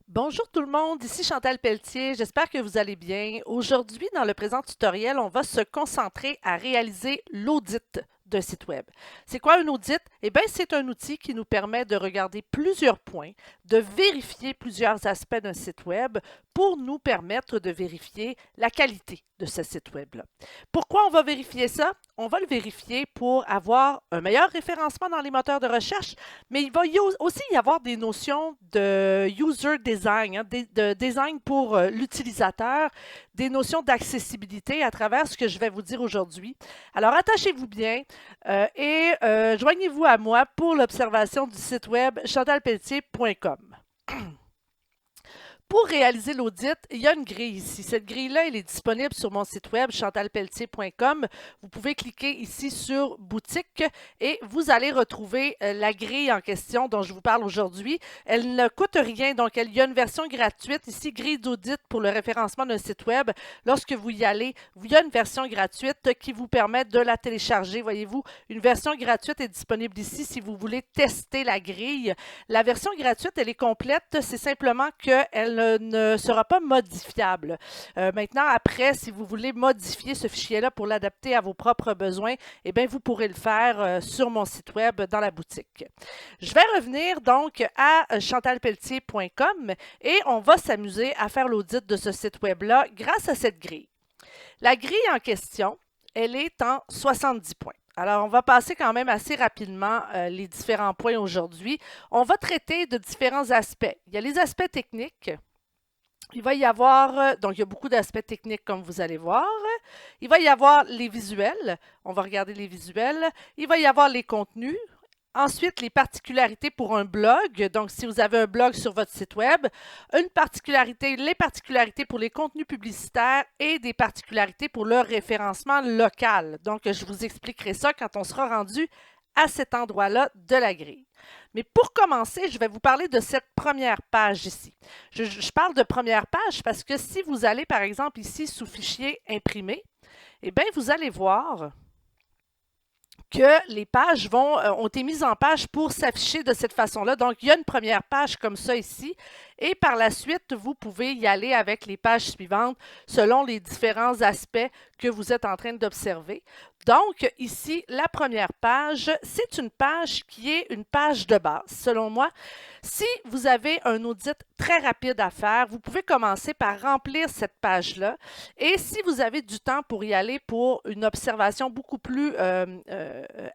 Bonjour tout le monde, ici Chantal Pelletier, j'espère que vous allez bien. Aujourd'hui, dans le présent tutoriel, on va se concentrer à réaliser l'audit d'un site web. C'est quoi un audit? Eh bien, c'est un outil qui nous permet de regarder plusieurs points, de vérifier plusieurs aspects d'un site web pour nous permettre de vérifier la qualité de ce site web-là. Pourquoi on va vérifier ça? On va le vérifier pour avoir un meilleur référencement dans les moteurs de recherche, mais il va aussi y avoir des notions de user design, hein, de design pour l'utilisateur, des notions d'accessibilité à travers ce que je vais vous dire aujourd'hui. Alors, attachez-vous bien et joignez-vous à moi pour l'observation du site web chantalpelletier.com. Pour réaliser l'audit, il y a une grille ici. Cette grille-là, elle est disponible sur mon site web chantalpelletier.com. Vous pouvez cliquer ici sur boutique et vous allez retrouver la grille en question dont je vous parle aujourd'hui. Elle ne coûte rien, donc il y a une version gratuite ici, grille d'audit pour le référencement d'un site web. Lorsque vous y allez, il y a une version gratuite qui vous permet de la télécharger. Voyez-vous, une version gratuite est disponible ici si vous voulez tester la grille. La version gratuite, elle est complète. C'est simplement qu'elle ne sera pas modifiable. Maintenant, après, si vous voulez modifier ce fichier-là pour l'adapter à vos propres besoins, eh bien, vous pourrez le faire sur mon site web dans la boutique. Je vais revenir donc à chantalpelletier.com et on va s'amuser à faire l'audit de ce site web-là grâce à cette grille. La grille en question, elle est en 70 points. Alors, on va passer quand même assez rapidement les différents points aujourd'hui. On va traiter de différents aspects. Il y a les aspects techniques. Il va y avoir, donc il y a beaucoup d'aspects techniques comme vous allez voir. Il va y avoir les visuels. On va regarder les visuels. Il va y avoir les contenus. Ensuite, les particularités pour un blog. Donc, si vous avez un blog sur votre site web, les particularités pour les contenus publicitaires et des particularités pour le référencement local. Donc, je vous expliquerai ça quand on sera rendu à cet endroit-là de la grille. Mais pour commencer, je vais vous parler de cette première page ici. Je parle de première page parce que si vous allez, par exemple, ici sous fichier imprimé, eh bien, vous allez voir que les pages ont été mises en page pour s'afficher de cette façon-là. Donc, il y a une première page comme ça ici. Et par la suite, vous pouvez y aller avec les pages suivantes selon les différents aspects que vous êtes en train d'observer. Donc, ici, la première page, c'est une page qui est une page de base, selon moi. Si vous avez un audit très rapide à faire, vous pouvez commencer par remplir cette page-là. Et si vous avez du temps pour y aller pour une observation beaucoup plus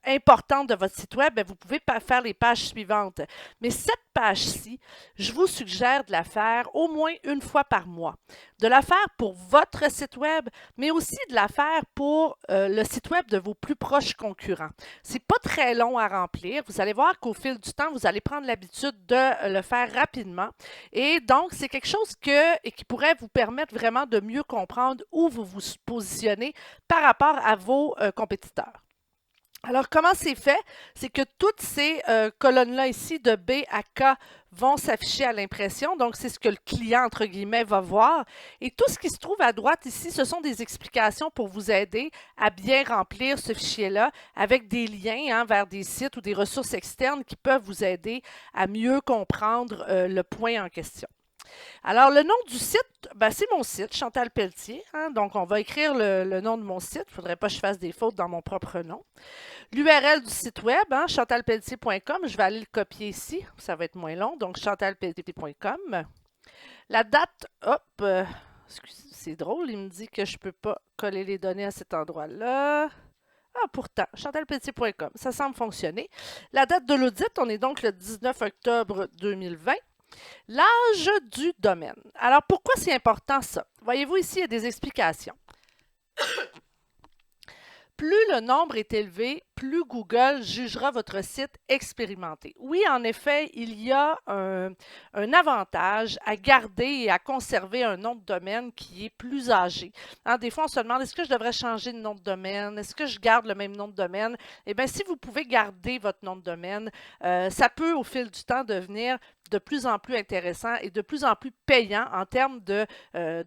importante de votre site web, bien, vous pouvez faire les pages suivantes. Mais cette page-ci, je vous suggère de la faire au moins une fois par mois. De la faire pour votre site web, mais aussi de la faire pour le site web de vos plus proches concurrents. C'est pas très long à remplir. Vous allez voir qu'au fil du temps, vous allez prendre l'habitude de le faire rapidement. Et donc, c'est quelque chose qui pourrait vous permettre vraiment de mieux comprendre où vous vous positionnez par rapport à vos compétiteurs. Alors, comment c'est fait? C'est que toutes ces colonnes-là ici, de B à K, vont s'afficher à l'impression. Donc, c'est ce que le client, entre guillemets, va voir. Et tout ce qui se trouve à droite ici, ce sont des explications pour vous aider à bien remplir ce fichier-là avec des liens vers des sites ou des ressources externes qui peuvent vous aider à mieux comprendre le point en question. Alors, le nom du site, ben, c'est mon site, Chantal Pelletier. Hein, donc, on va écrire le nom de mon site. Il ne faudrait pas que je fasse des fautes dans mon propre nom. L'URL du site web, hein, chantalpelletier.com, je vais aller le copier ici. Ça va être moins long. Donc, chantalpelletier.com. La date, hop, c'est drôle, il me dit que je ne peux pas coller les données à cet endroit-là. Ah, pourtant, chantalpelletier.com, ça semble fonctionner. La date de l'audit, on est donc le 19 octobre 2020. L'âge du domaine. Alors, pourquoi c'est important ça? Voyez-vous ici, il y a des explications. Plus le nombre est élevé, plus Google jugera votre site expérimenté. Oui, en effet, il y a un avantage à garder et à conserver un nom de domaine qui est plus âgé. Hein, des fois, on se demande, est-ce que je devrais changer de nom de domaine? Est-ce que je garde le même nom de domaine? Eh bien, si vous pouvez garder votre nom de domaine, ça peut, au fil du temps, devenir de plus en plus intéressant et de plus en plus payant en termes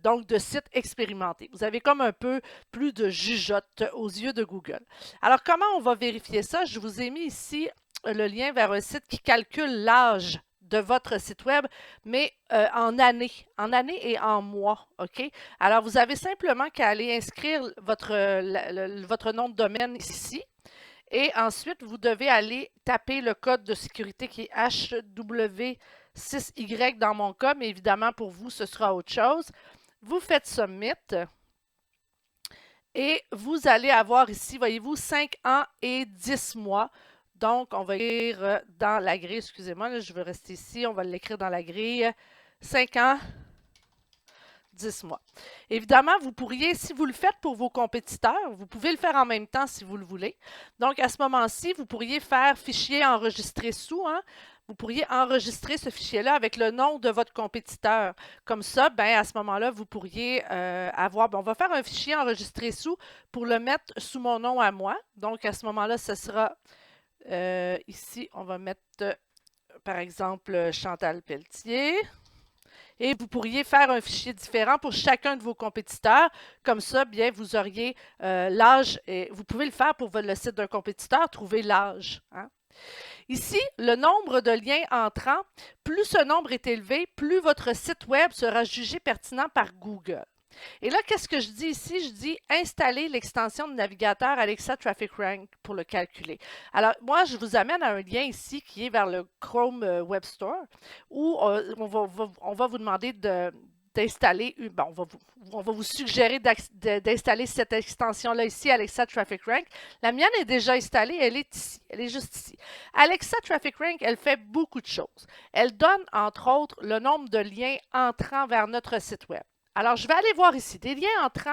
donc de sites expérimentés. Vous avez comme un peu plus de jugeote aux yeux de Google. Alors, comment on va vérifier ça? Je vous ai mis ici le lien vers un site qui calcule l'âge de votre site web, mais en année et en mois, OK? Alors, vous avez simplement qu'à aller inscrire votre nom de domaine ici. Et ensuite, vous devez aller taper le code de sécurité qui est HW6Y dans mon cas, mais évidemment, pour vous, ce sera autre chose. Vous faites Submit. Et vous allez avoir ici, voyez-vous, 5 ans et 10 mois. Donc, on va écrire dans la grille, excusez-moi, je veux rester ici, on va l'écrire dans la grille. 5 ans, 10 mois. Évidemment, vous pourriez, si vous le faites pour vos compétiteurs, vous pouvez le faire en même temps si vous le voulez. Donc, à ce moment-ci, vous pourriez faire fichier enregistré sous, hein? Vous pourriez enregistrer ce fichier-là avec le nom de votre compétiteur. Comme ça, ben, à ce moment-là, vous pourriez avoir... on va faire un fichier enregistré sous pour le mettre sous mon nom à moi. Donc, à ce moment-là, ce sera... ici, on va mettre, par exemple, Chantal Pelletier. Et vous pourriez faire un fichier différent pour chacun de vos compétiteurs. Comme ça, bien, vous auriez l'âge. Et vous pouvez le faire pour le site d'un compétiteur, trouver l'âge. Hein? Ici, le nombre de liens entrants, plus ce nombre est élevé, plus votre site web sera jugé pertinent par Google. Et là, qu'est-ce que je dis ici? Je dis installer l'extension de navigateur Alexa Traffic Rank pour le calculer. Alors, moi, je vous amène à un lien ici qui est vers le Chrome Web Store où on va vous demander d'installer, on va vous suggérer d'installer cette extension-là ici, Alexa Traffic Rank. La mienne est déjà installée, elle est ici, elle est juste ici. Alexa Traffic Rank, elle fait beaucoup de choses. Elle donne, entre autres, le nombre de liens entrant vers notre site web. Alors, je vais aller voir ici. Des liens entrants,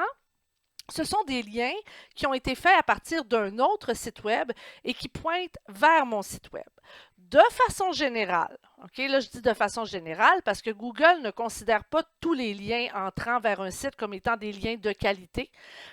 ce sont des liens qui ont été faits à partir d'un autre site web et qui pointent vers mon site web. De façon générale, OK, là je dis de façon générale parce que Google ne considère pas tous les liens entrant vers un site comme étant des liens de qualité,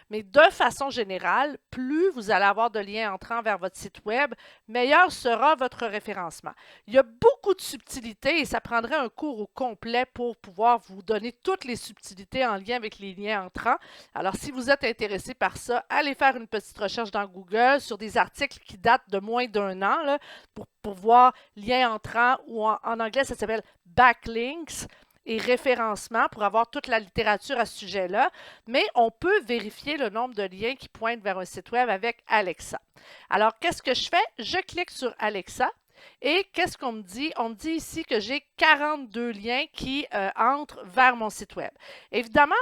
mais de façon générale, plus vous allez avoir de liens entrant vers votre site web, meilleur sera votre référencement. Il y a beaucoup de subtilités et ça prendrait un cours au complet pour pouvoir vous donner toutes les subtilités en lien avec les liens entrants. Alors, si vous êtes intéressé par ça, allez faire une petite recherche dans Google sur des articles qui datent de moins d'1 an là, pour voir liens entrants ou en anglais, ça s'appelle backlinks et référencement pour avoir toute la littérature à ce sujet-là. Mais on peut vérifier le nombre de liens qui pointent vers un site web avec Alexa. Alors, qu'est-ce que je fais? Je clique sur Alexa. Et qu'est-ce qu'on me dit? On me dit ici que j'ai 42 liens qui entrent vers mon site web. Évidemment,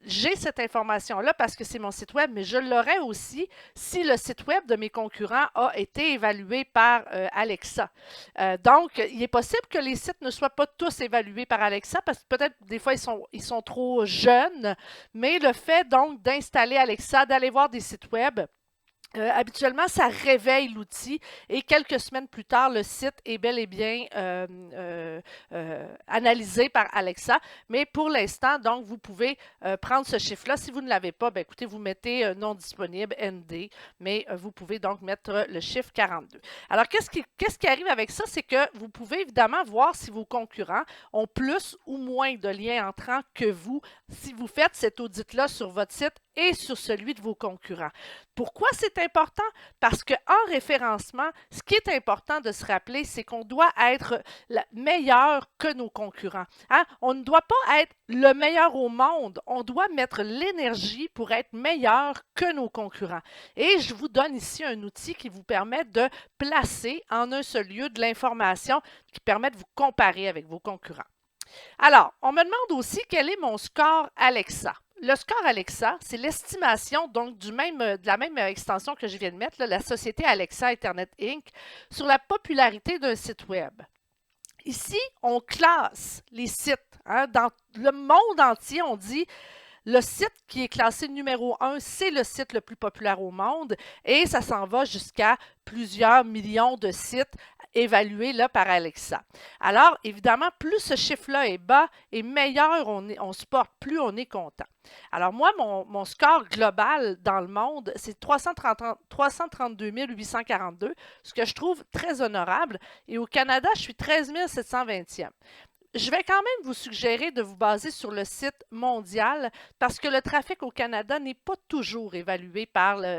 j'ai cette information-là parce que c'est mon site web, mais je l'aurais aussi si le site web de mes concurrents a été évalué par Alexa. Donc, il est possible que les sites ne soient pas tous évalués par Alexa parce que peut-être des fois ils sont trop jeunes, mais le fait donc d'installer Alexa, d'aller voir des sites web, habituellement, ça réveille l'outil et quelques semaines plus tard, le site est bel et bien analysé par Alexa. Mais pour l'instant, donc, vous pouvez prendre ce chiffre-là. Si vous ne l'avez pas, bien, écoutez, vous mettez non disponible, ND, mais vous pouvez donc mettre le chiffre 42. Alors, qu'est-ce qui arrive avec ça? C'est que vous pouvez évidemment voir si vos concurrents ont plus ou moins de liens entrants que vous si vous faites cet audit-là sur votre site et sur celui de vos concurrents. Pourquoi c'est important? Parce qu'en référencement, ce qui est important de se rappeler, c'est qu'on doit être meilleur que nos concurrents. Hein? On ne doit pas être le meilleur au monde. On doit mettre l'énergie pour être meilleur que nos concurrents. Et je vous donne ici un outil qui vous permet de placer en un seul lieu de l'information qui permet de vous comparer avec vos concurrents. Alors, on me demande aussi quel est mon score Alexa. Le score Alexa, c'est l'estimation donc de la même extension que je viens de mettre, là, la société Alexa Internet Inc., sur la popularité d'un site web. Ici, on classe les sites. Hein, dans le monde entier, on dit le site qui est classé numéro 1, c'est le site le plus populaire au monde et ça s'en va jusqu'à plusieurs millions de sites évalués là, par Alexa. Alors, évidemment, plus ce chiffre-là est bas et meilleur on se porte, plus on est content. Alors, moi, mon score global dans le monde, c'est 332 842, ce que je trouve très honorable. Et au Canada, je suis 13 720e. je vais quand même vous suggérer de vous baser sur le site mondial parce que le trafic au Canada n'est pas toujours évalué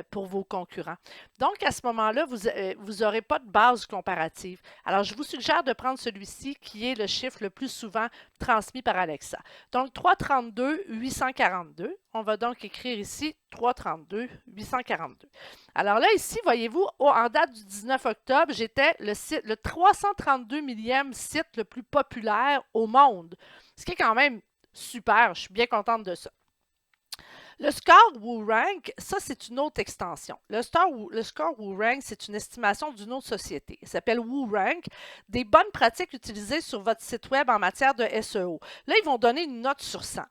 pour vos concurrents. Donc, à ce moment-là, vous n'aurez pas de base comparative. Alors, je vous suggère de prendre celui-ci qui est le chiffre le plus souvent transmis par Alexa. Donc, 332 842. On va donc écrire ici 332 842. Alors là, ici, voyez-vous, en date du 19 octobre, j'étais le 332 millième site le plus populaire au monde. Ce qui est quand même super. Je suis bien contente de ça. Le score WooRank, ça, c'est une autre extension. Le score WooRank, c'est une estimation d'une autre société. Il s'appelle WooRank, des bonnes pratiques utilisées sur votre site web en matière de SEO. Là, ils vont donner une note sur 100.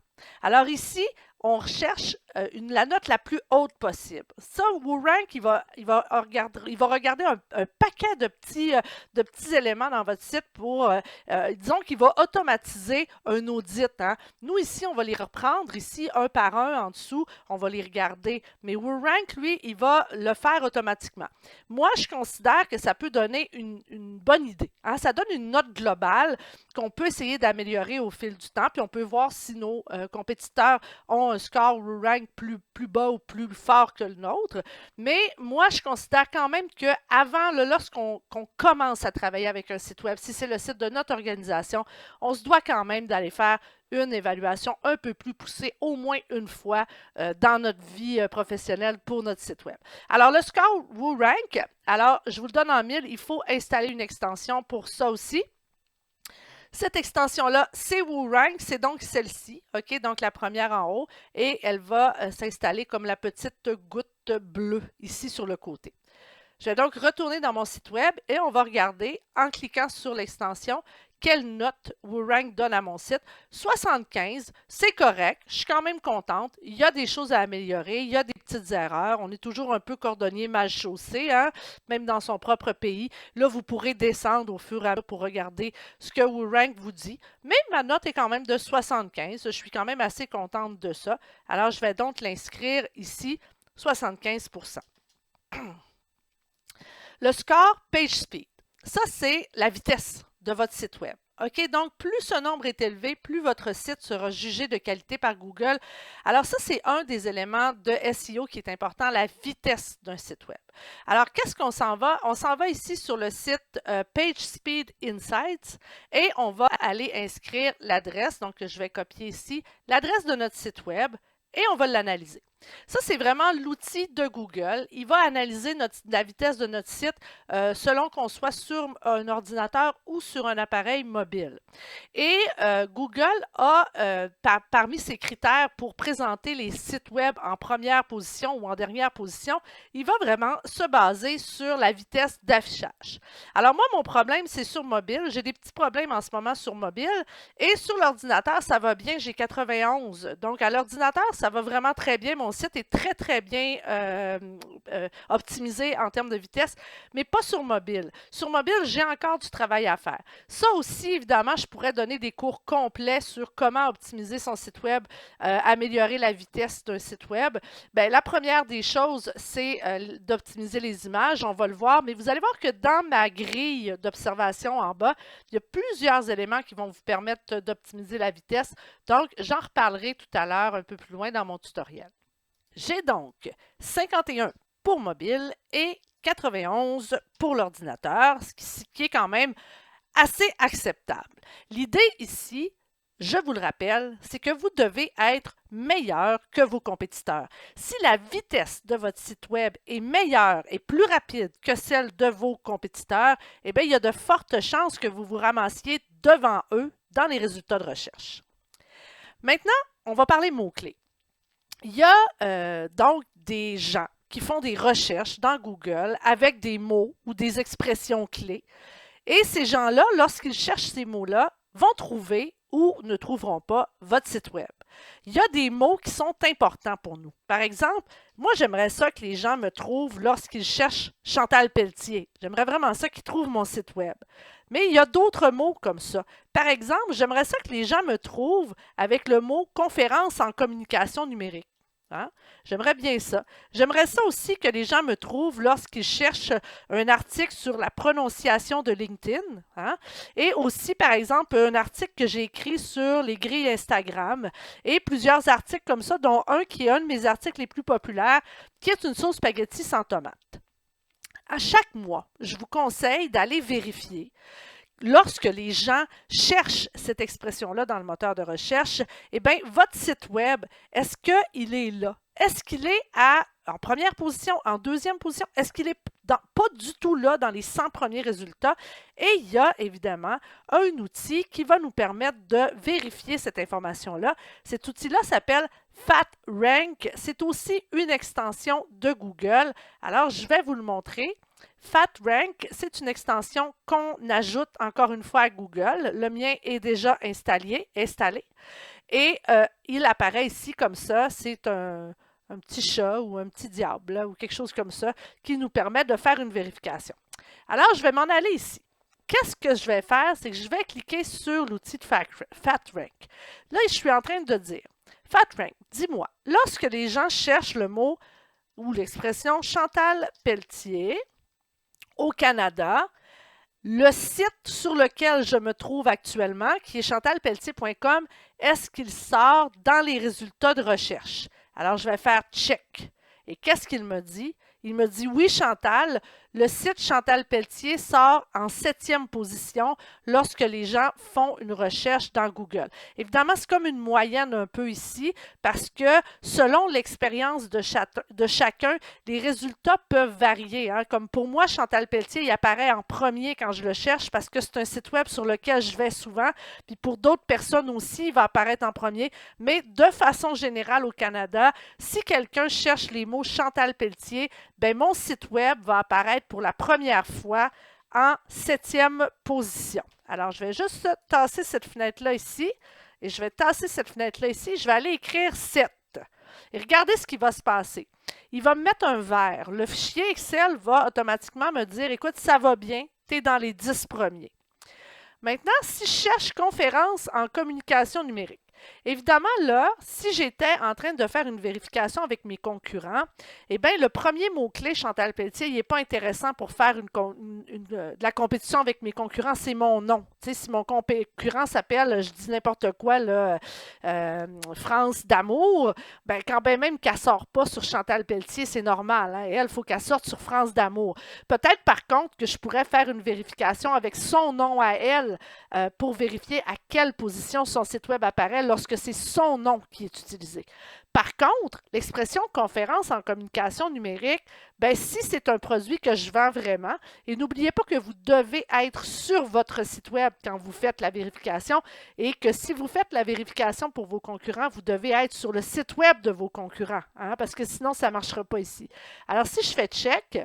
Alors ici, on recherche la note la plus haute possible. Ça, WooRank, il va regarder un paquet de petits éléments dans votre site pour, disons qu'il va automatiser un audit. Hein. Nous, ici, on va les reprendre ici, un par un, en dessous, on va les regarder. Mais WooRank, lui, il va le faire automatiquement. Moi, je considère que ça peut donner une bonne idée. Hein. Ça donne une note globale qu'on peut essayer d'améliorer au fil du temps, puis on peut voir si nos compétiteurs ont un score WooRank plus bas ou plus fort que le nôtre. Mais moi, je considère quand même qu'avant, lorsqu'on commence à travailler avec un site web, si c'est le site de notre organisation, on se doit quand même d'aller faire une évaluation un peu plus poussée, au moins une fois dans notre vie professionnelle pour notre site web. Alors, le score WooRank, alors, je vous le donne en 1000, il faut installer une extension pour ça aussi. Cette extension-là, c'est WooRank, c'est donc celle-ci, OK? Donc, la première en haut, et elle va s'installer comme la petite goutte bleue ici sur le côté. Je vais donc retourner dans mon site web et on va regarder, en cliquant sur l'extension, quelle note WooRank donne à mon site. 75, c'est correct, je suis quand même contente. Il y a des choses à améliorer, il y a des petites erreurs. On est toujours un peu cordonnier mal chaussé, hein? Même dans son propre pays. Là, vous pourrez descendre au fur et à mesure pour regarder ce que WooRank vous dit. Mais ma note est quand même de 75. Je suis quand même assez contente de ça. Alors, je vais donc l'inscrire ici, 75%. Le score PageSpeed, ça, c'est la vitesse de votre site web. OK, donc plus ce nombre est élevé, plus votre site sera jugé de qualité par Google. Alors ça, c'est un des éléments de SEO qui est important, la vitesse d'un site web. Alors, qu'est-ce qu'on s'en va? On s'en va ici sur le site PageSpeed Insights et on va aller inscrire l'adresse. Donc, je vais copier ici l'adresse de notre site web et on va l'analyser. Ça, c'est vraiment l'outil de Google. Il va analyser la vitesse de notre site selon qu'on soit sur un ordinateur ou sur un appareil mobile. Et Google a, parmi ses critères pour présenter les sites web en première position ou en dernière position, il va vraiment se baser sur la vitesse d'affichage. Alors moi, mon problème, c'est sur mobile. J'ai des petits problèmes en ce moment sur mobile. Et sur l'ordinateur, ça va bien. J'ai 91. Donc, à l'ordinateur, ça va vraiment très bien. Mon site est très, très bien optimisé en termes de vitesse, mais pas sur mobile. Sur mobile, j'ai encore du travail à faire. Ça aussi, évidemment, je pourrais donner des cours complets sur comment optimiser son site web, améliorer la vitesse d'un site web. Bien, la première des choses, c'est d'optimiser les images. On va le voir, mais vous allez voir que dans ma grille d'observation en bas, il y a plusieurs éléments qui vont vous permettre d'optimiser la vitesse. Donc, j'en reparlerai tout à l'heure un peu plus loin dans mon tutoriel. J'ai donc 51 pour mobile et 91 pour l'ordinateur, ce qui est quand même assez acceptable. L'idée ici, je vous le rappelle, c'est que vous devez être meilleur que vos compétiteurs. Si la vitesse de votre site web est meilleure et plus rapide que celle de vos compétiteurs, eh bien, il y a de fortes chances que vous vous ramassiez devant eux dans les résultats de recherche. Maintenant, on va parler mots-clés. Il y a donc des gens qui font des recherches dans Google avec des mots ou des expressions clés. Et ces gens-là, lorsqu'ils cherchent ces mots-là, vont trouver ou ne trouveront pas votre site web. Il y a des mots qui sont importants pour nous. Par exemple, moi, j'aimerais ça que les gens me trouvent lorsqu'ils cherchent Chantal Pelletier. J'aimerais vraiment ça qu'ils trouvent mon site web. Mais il y a d'autres mots comme ça. Par exemple, j'aimerais ça que les gens me trouvent avec le mot « conférence en communication numérique ». Hein? J'aimerais bien ça. J'aimerais ça aussi que les gens me trouvent lorsqu'ils cherchent un article sur la prononciation de LinkedIn. Hein? Et aussi, par exemple, un article que j'ai écrit sur les grilles Instagram et plusieurs articles comme ça, dont un qui est un de mes articles les plus populaires, qui est une sauce spaghetti sans tomate. À chaque mois, je vous conseille d'aller vérifier lorsque les gens cherchent cette expression-là dans le moteur de recherche, eh bien, votre site web, est-ce qu'il est là? Est-ce qu'il est en première position, en deuxième position? Est-ce qu'il est pas du tout là dans les 100 premiers résultats? Et il y a évidemment un outil qui va nous permettre de vérifier cette information-là. Cet outil-là s'appelle FatRank. C'est aussi une extension de Google. Alors, je vais vous le montrer. FatRank, c'est une extension qu'on ajoute encore une fois à Google. Le mien est déjà installé et il apparaît ici comme ça. C'est un petit chat ou un petit diable là, ou quelque chose comme ça qui nous permet de faire une vérification. Alors, je vais m'en aller ici. Qu'est-ce que je vais faire? C'est que je vais cliquer sur l'outil de FatRank. Là, je suis en train de dire, FatRank, dis-moi, lorsque les gens cherchent le mot ou l'expression Chantal Pelletier au Canada, le site sur lequel je me trouve actuellement, qui est chantalpelletier.com, est-ce qu'il sort dans les résultats de recherche? Alors, je vais faire check. Et qu'est-ce qu'il me dit? Il me dit, oui, Chantal, le site Chantal Pelletier sort en 7e position lorsque les gens font une recherche dans Google. Évidemment, c'est comme une moyenne un peu ici parce que selon l'expérience de chacun, les résultats peuvent varier. Hein. Comme pour moi, Chantal Pelletier, il apparaît en premier quand je le cherche parce que c'est un site web sur lequel je vais souvent. Puis pour d'autres personnes aussi, il va apparaître en premier. Mais de façon générale au Canada, si quelqu'un cherche les mots Chantal Pelletier, ben mon site web va apparaître pour la première fois en 7e position. Alors, je vais juste tasser cette fenêtre-là ici et je vais tasser cette fenêtre-là ici. Je vais aller écrire 7. Et regardez ce qui va se passer. Il va me mettre un vert. Le fichier Excel va automatiquement me dire, écoute, ça va bien, tu es dans les 10 premiers. Maintenant, si je cherche conférence en communication numérique, évidemment, là, si j'étais en train de faire une vérification avec mes concurrents, eh bien, le premier mot-clé, Chantal Pelletier, il n'est pas intéressant pour faire de la compétition avec mes concurrents, c'est mon nom. Tu sais, si mon concurrent s'appelle, je dis n'importe quoi, là, France d'amour, ben, quand bien même qu'elle ne sort pas sur Chantal Pelletier, c'est normal. Hein? Et elle, il faut qu'elle sorte sur France d'amour. Peut-être, par contre, que je pourrais faire une vérification avec son nom à elle pour vérifier à quelle position son site web apparaît lorsque c'est son nom qui est utilisé. Par contre, l'expression conférence en communication numérique, ben, si c'est un produit que je vends vraiment, et n'oubliez pas que vous devez être sur votre site web quand vous faites la vérification et que si vous faites la vérification pour vos concurrents, vous devez être sur le site web de vos concurrents, hein, parce que sinon, ça ne marchera pas ici. Alors, si je fais check,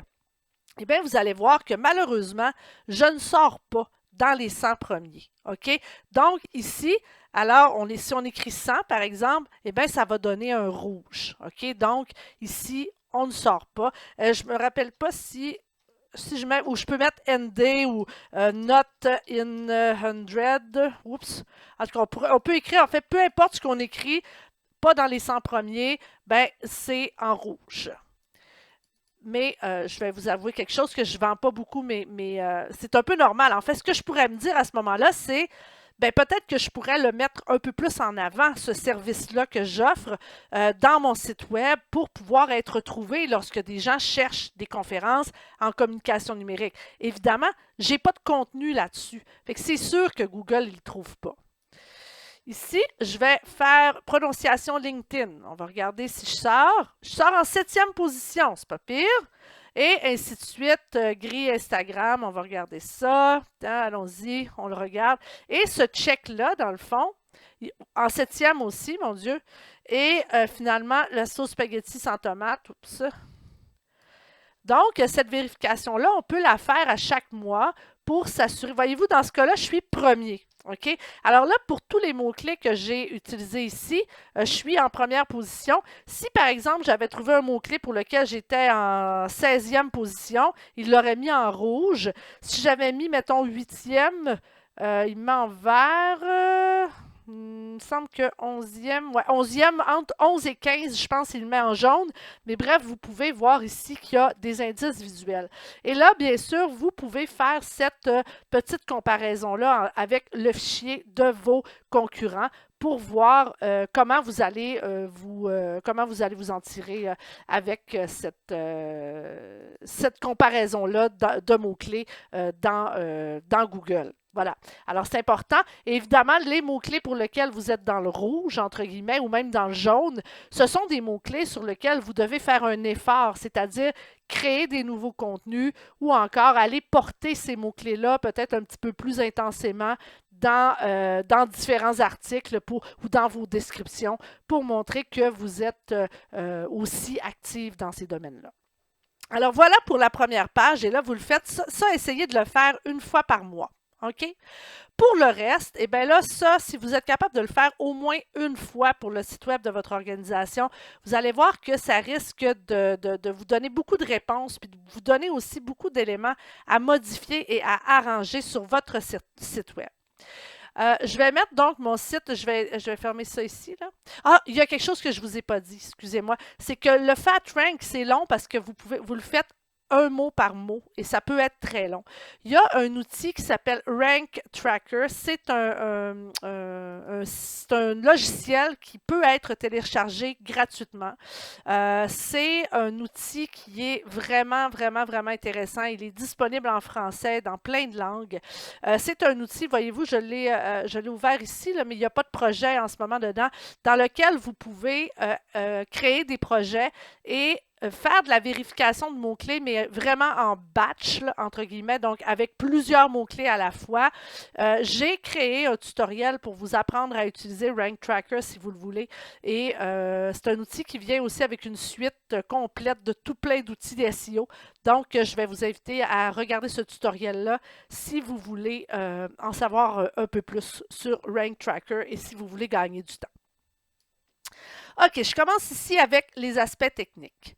eh bien, vous allez voir que malheureusement, je ne sors pas dans les 100 premiers. OK? Donc, ici, alors, si on écrit 100, par exemple, eh bien, ça va donner un rouge. OK? Donc, ici, on ne sort pas. Je ne me rappelle pas si je mets, ou je peux mettre ND ou not in 100. Oups. En tout cas, on peut écrire, en fait, peu importe ce qu'on écrit, pas dans les 100 premiers, ben, c'est en rouge. Mais je vais vous avouer quelque chose que je ne vends pas beaucoup, mais c'est un peu normal. En fait, ce que je pourrais me dire à ce moment-là, c'est ben, peut-être que je pourrais le mettre un peu plus en avant, ce service-là que j'offre dans mon site web pour pouvoir être retrouvé lorsque des gens cherchent des conférences en communication numérique. Évidemment, je n'ai pas de contenu là-dessus. Fait que c'est sûr que Google ne le trouve pas. Ici, je vais faire prononciation LinkedIn. On va regarder si je sors. Je sors en 7e position, c'est pas pire. Et ainsi de suite, grille Instagram, on va regarder ça. Allons-y, on le regarde. Et ce check-là, dans le fond, en 7e aussi, mon Dieu. Et finalement, la sauce spaghetti sans tomate. Oups. Donc, cette vérification-là, on peut la faire à chaque mois pour s'assurer. Voyez-vous, dans ce cas-là, je suis premier. OK? Alors là, pour tous les mots-clés que j'ai utilisés ici, je suis en première position. Si, par exemple, j'avais trouvé un mot-clé pour lequel j'étais en 16e position, il l'aurait mis en rouge. Si j'avais mis, mettons, 8e, il me met en vert. me semble que 11e, ouais, 11e, entre 11 et 15, je pense qu'il le met en jaune. Mais bref, vous pouvez voir ici qu'il y a des indices visuels. Et là, bien sûr, vous pouvez faire cette petite comparaison-là avec le fichier de vos concurrents pour voir comment vous allez vous en tirer avec cette comparaison-là de mots-clés dans Google. Voilà. Alors, c'est important. Et évidemment, les mots-clés pour lesquels vous êtes dans le rouge, entre guillemets, ou même dans le jaune, ce sont des mots-clés sur lesquels vous devez faire un effort, c'est-à-dire créer des nouveaux contenus ou encore aller porter ces mots-clés-là peut-être un petit peu plus intensément dans différents articles ou dans vos descriptions pour montrer que vous êtes aussi actif dans ces domaines-là. Alors, voilà pour la première page. Et là, vous le faites. Ça, essayez de le faire une fois par mois. OK? Pour le reste, eh bien là, ça, si vous êtes capable de le faire au moins une fois pour le site web de votre organisation, vous allez voir que ça risque de vous donner beaucoup de réponses puis de vous donner aussi beaucoup d'éléments à modifier et à arranger sur votre site web. Je vais mettre donc mon site, je vais fermer ça ici. Là. Ah, il y a quelque chose que je ne vous ai pas dit, excusez-moi. C'est que le Fat Rank, c'est long parce que vous le faites un mot par mot et ça peut être très long. Il y a un outil qui s'appelle Rank Tracker. C'est un logiciel qui peut être téléchargé gratuitement. C'est un outil qui est vraiment, vraiment, vraiment intéressant. Il est disponible en français dans plein de langues. C'est un outil, voyez-vous, je l'ai ouvert ici, là, mais il n'y a pas de projet en ce moment dedans, dans lequel vous pouvez créer des projets et faire de la vérification de mots-clés, mais vraiment en batch, là, entre guillemets, donc avec plusieurs mots-clés à la fois. J'ai créé un tutoriel pour vous apprendre à utiliser Rank Tracker si vous le voulez. Et c'est un outil qui vient aussi avec une suite complète de tout plein d'outils SEO. Donc, je vais vous inviter à regarder ce tutoriel-là si vous voulez en savoir un peu plus sur Rank Tracker et si vous voulez gagner du temps. OK, je commence ici avec les aspects techniques.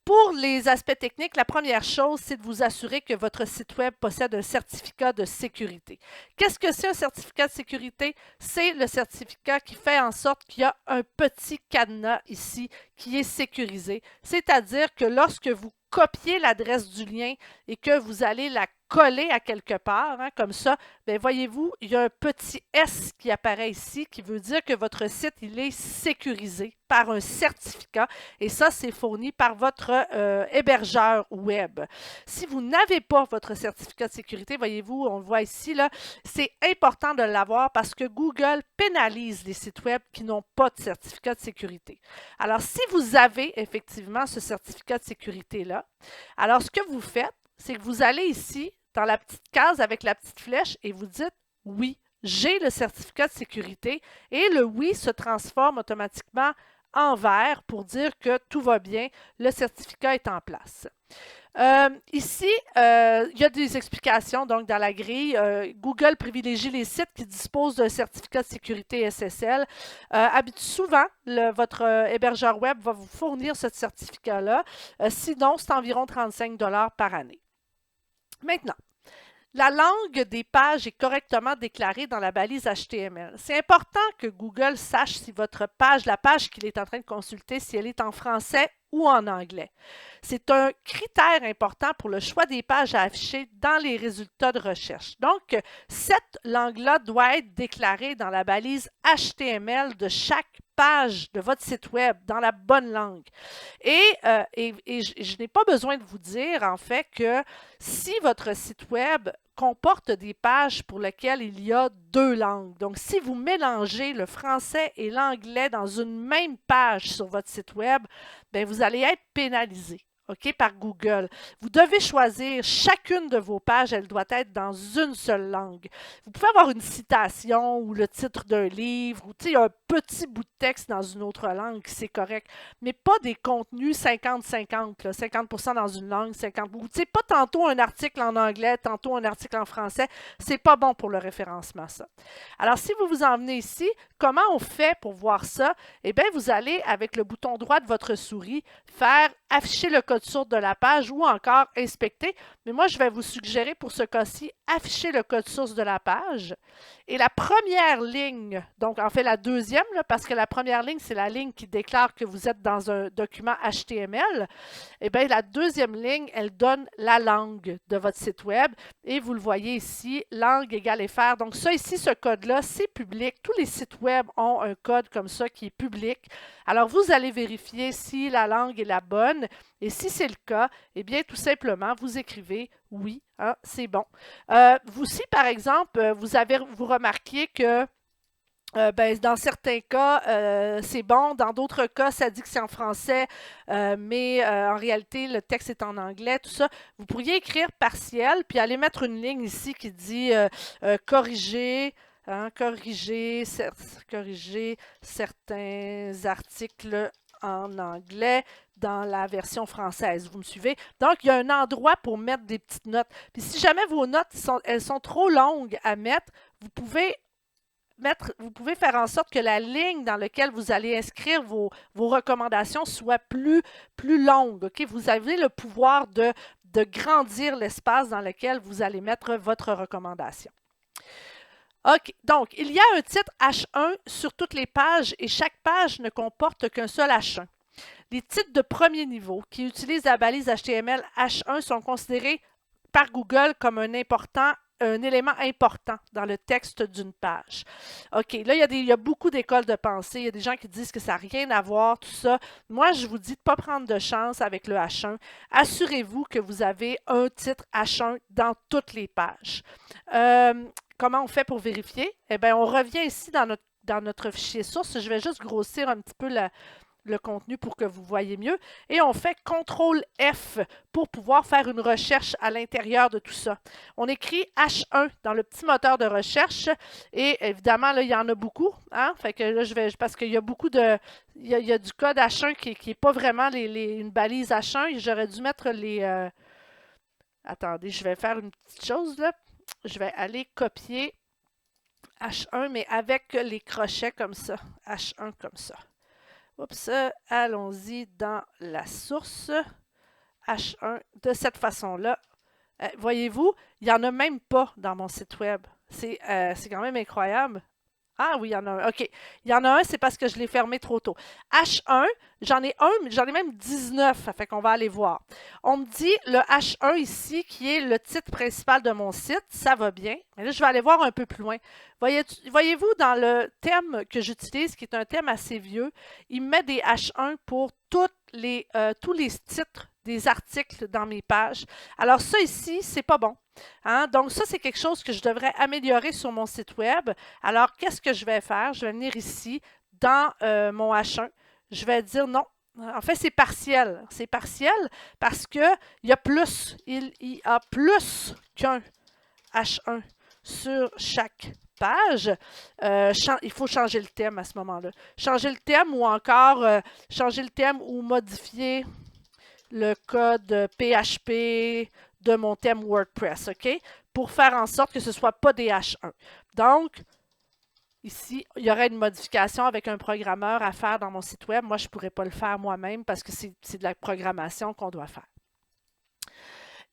Pour les aspects techniques, la première chose, c'est de vous assurer que votre site web possède un certificat de sécurité. Qu'est-ce que c'est un certificat de sécurité? C'est le certificat qui fait en sorte qu'il y a un petit cadenas ici qui est sécurisé. C'est-à-dire que lorsque vous copiez l'adresse du lien et que vous allez la coller à quelque part, hein, comme ça, bien, voyez-vous, il y a un petit S qui apparaît ici qui veut dire que votre site il est sécurisé par un certificat et ça, c'est fourni par votre hébergeur web. Si vous n'avez pas votre certificat de sécurité, voyez-vous, on le voit ici, là, c'est important de l'avoir parce que Google pénalise les sites web qui n'ont pas de certificat de sécurité. Alors, si vous avez effectivement ce certificat de sécurité-là, alors ce que vous faites, c'est que vous allez ici, dans la petite case avec la petite flèche, et vous dites « Oui, j'ai le certificat de sécurité » et le « Oui » se transforme automatiquement en vert pour dire que tout va bien, le certificat est en place. Ici, il y a des explications donc dans la grille. Google privilégie les sites qui disposent d'un certificat de sécurité SSL. Souvent, votre hébergeur web va vous fournir ce certificat-là. Sinon, c'est environ 35 $ par année. Maintenant, la langue des pages est correctement déclarée dans la balise HTML. C'est important que Google sache si votre page, la page qu'il est en train de consulter, si elle est en français ou en anglais. C'est un critère important pour le choix des pages à afficher dans les résultats de recherche. Donc, cette langue-là doit être déclarée dans la balise HTML de chaque page de votre site web dans la bonne langue. Et je n'ai pas besoin de vous dire, en fait, que si votre site web comporte des pages pour lesquelles il y a deux langues. Donc, si vous mélangez le français et l'anglais dans une même page sur votre site web, bien, vous allez être pénalisé. OK, par Google. Vous devez choisir chacune de vos pages, elle doit être dans une seule langue. Vous pouvez avoir une citation ou le titre d'un livre ou un petit bout de texte dans une autre langue, c'est correct, mais pas des contenus 50-50, 50% dans une langue, 50%. Pas tantôt un article en anglais, tantôt un article en français, c'est pas bon pour le référencement, ça. Alors, si vous vous en venez ici, comment on fait pour voir ça? Eh bien, vous allez, avec le bouton droit de votre souris, faire afficher le code source de la page ou encore inspecter. Mais moi, je vais vous suggérer pour ce cas-ci, afficher le code source de la page. Et la première ligne, donc en fait la deuxième, là, parce que la première ligne, c'est la ligne qui déclare que vous êtes dans un document HTML. Eh bien, la deuxième ligne, elle donne la langue de votre site web. Et vous le voyez ici, langue égale FR. Donc ça ici, ce code-là, c'est public. Tous les sites web ont un code comme ça qui est public. Alors, vous allez vérifier si la langue est la bonne. Et si c'est le cas, eh bien, tout simplement, vous écrivez « oui hein, », c'est bon. Vous, si, par exemple, vous remarquez que ben, dans certains cas, c'est bon. Dans d'autres cas, ça dit que c'est en français, mais en réalité, le texte est en anglais, tout ça. Vous pourriez écrire partiel, puis aller mettre une ligne ici qui dit corriger, hein, corriger certains articles en anglais dans la version française. Vous me suivez? Donc, il y a un endroit pour mettre des petites notes. Puis si jamais vos notes, elles sont trop longues à mettre, vous pouvez faire en sorte que la ligne dans laquelle vous allez inscrire vos recommandations soit plus longue. Okay? Vous avez le pouvoir de grandir l'espace dans lequel vous allez mettre votre recommandation. OK, donc, il y a un titre H1 sur toutes les pages et chaque page ne comporte qu'un seul H1. Les titres de premier niveau qui utilisent la balise HTML H1 sont considérés par Google comme un élément important dans le texte d'une page. OK, là, il y a beaucoup d'écoles de pensée. Il y a des gens qui disent que ça n'a rien à voir, tout ça. Moi, je vous dis de ne pas prendre de chance avec le H1. Assurez-vous que vous avez un titre H1 dans toutes les pages. Comment on fait pour vérifier? Eh bien, on revient ici dans notre fichier source. Je vais juste grossir un petit peu le contenu pour que vous voyez mieux. Et on fait CTRL F pour pouvoir faire une recherche à l'intérieur de tout ça. On écrit H1 dans le petit moteur de recherche et évidemment, là, il y en a beaucoup. Hein? Fait que là, parce qu'il y a beaucoup de... Il y a du code H1 qui n'est pas vraiment une balise H1. J'aurais dû mettre les... Attendez, je vais faire une petite chose là. Je vais aller copier H1, mais avec les crochets comme ça. H1 comme ça. Oups, allons-y dans la source. H1 de cette façon-là. Voyez-vous, il n'y en a même pas dans mon site web. C'est quand même incroyable. Ah oui, il y en a un. OK. Il y en a un, c'est parce que je l'ai fermé trop tôt. H1, j'en ai même 19. Ça fait qu'on va aller voir. On me dit le H1 ici, qui est le titre principal de mon site. Ça va bien. Mais là, je vais aller voir un peu plus loin. Voyez-vous, dans le thème que j'utilise, qui est un thème assez vieux, il me met des H1 pour tous les titres des articles dans mes pages. Alors ça ici, c'est pas bon. Hein? Donc ça, c'est quelque chose que je devrais améliorer sur mon site web. Alors, qu'est-ce que je vais faire? Je vais venir ici dans mon H1. Je vais dire non. En fait, c'est partiel. C'est partiel parce qu'il y a plus. Il y a plus qu'un H1 sur chaque page. Il faut changer le thème à ce moment-là. Changer le thème ou encore changer le thème ou modifier le code PHP de mon thème WordPress, OK? Pour faire en sorte que ce ne soit pas des H1. Donc, ici, il y aurait une modification avec un programmeur à faire dans mon site web. Moi, je ne pourrais pas le faire moi-même parce que c'est de la programmation qu'on doit faire.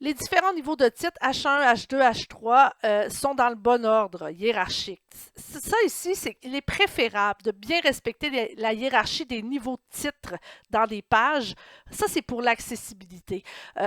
Les différents niveaux de titres H1, H2, H3 sont dans le bon ordre hiérarchique. Ça ici, il est préférable de bien respecter la hiérarchie des niveaux de titres dans des pages. Ça, c'est pour l'accessibilité.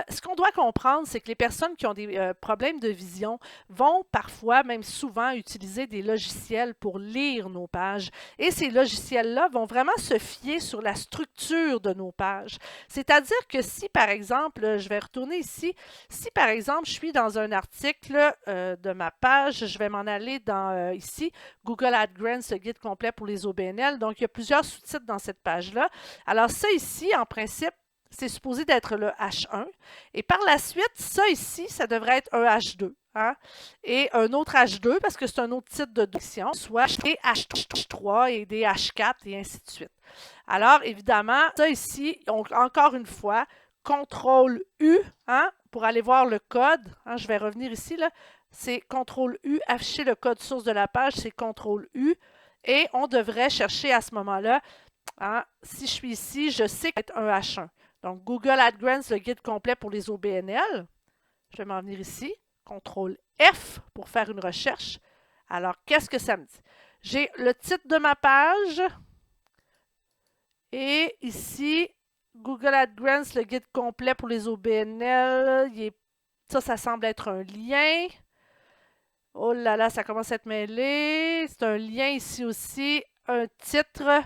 Ce qu'on doit comprendre, c'est que les personnes qui ont des problèmes de vision vont parfois, même souvent, utiliser des logiciels pour lire nos pages. Et ces logiciels-là vont vraiment se fier sur la structure de nos pages. C'est-à-dire que si, par exemple, je vais retourner ici, si, par exemple, je suis dans un article de ma page, je vais m'en aller dans ici, Google AdGrants, ce guide complet pour les OBNL. Donc, il y a plusieurs sous-titres dans cette page-là. Alors, ça ici, en principe, c'est supposé d'être le H1. Et par la suite, ça ici, ça devrait être un H2. Hein? Et un autre H2, parce que c'est un autre titre de document, soit des H3 et des H4 et ainsi de suite. Alors, évidemment, ça ici, encore une fois, CTRL-U, hein, pour aller voir le code. Hein, je vais revenir ici, là. C'est CTRL-U, afficher le code source de la page, c'est CTRL-U. Et on devrait chercher à ce moment-là, hein, si je suis ici, je sais que c'est un H1. Donc, Google AdGrants, le guide complet pour les OBNL. Je vais m'en venir ici. CTRL F pour faire une recherche. Alors, qu'est-ce que ça me dit? J'ai le titre de ma page. Et ici, Google AdGrants, le guide complet pour les OBNL. Ça semble être un lien. Oh là là, ça commence à être mêlé. C'est un lien ici aussi. Un titre.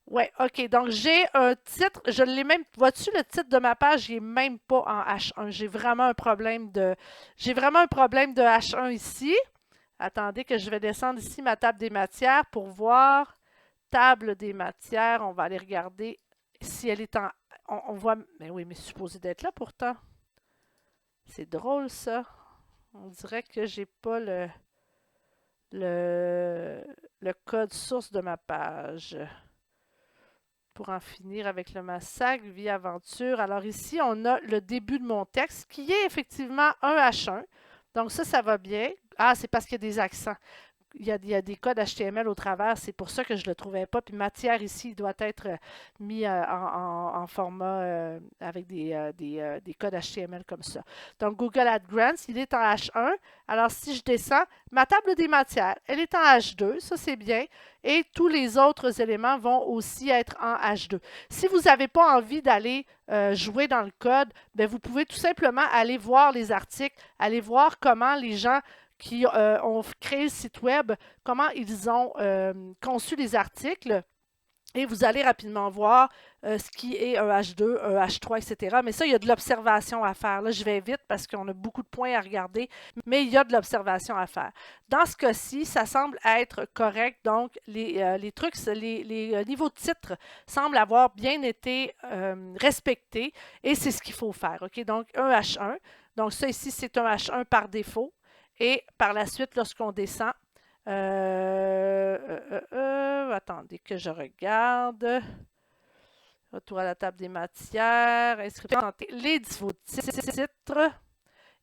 Ouais, OK. Donc, j'ai un titre. Je l'ai même. Vois-tu, le titre de ma page, il n'est même pas en H1. J'ai vraiment un problème de H1 ici. Attendez que je vais descendre ici ma table des matières pour voir. Table des matières. On va aller regarder si elle est en... On voit... Mais oui, mais c'est supposé d'être là pourtant. C'est drôle, ça. On dirait que j'ai pas le code source de ma page. Pour en finir avec le massacre, vie aventure. Alors ici, on a le début de mon texte qui est effectivement un H1. Donc ça va bien. Ah, c'est parce qu'il y a des accents. Il y a des codes HTML au travers, c'est pour ça que je ne le trouvais pas. Puis matière ici, il doit être mis en format avec des codes HTML comme ça. Donc Google AdGrants, il est en H1. Alors si je descends, ma table des matières, elle est en H2, ça c'est bien. Et tous les autres éléments vont aussi être en H2. Si vous n'avez pas envie d'aller jouer dans le code, bien, vous pouvez tout simplement aller voir les articles, aller voir comment les gens qui ont créé le site web, comment ils ont conçu les articles. Et vous allez rapidement voir ce qui est un H2, un H3, etc. Mais ça, il y a de l'observation à faire. Là, je vais vite parce qu'on a beaucoup de points à regarder, mais il y a de l'observation à faire. Dans ce cas-ci, ça semble être correct. Donc, les trucs, les niveaux de titre semblent avoir bien été respectés et c'est ce qu'il faut faire. OK? Donc, un H1. Donc, ça ici, c'est un H1 par défaut. Et par la suite, lorsqu'on descend, attendez que je regarde. Retour à la table des matières, inscription, les niveaux de titres.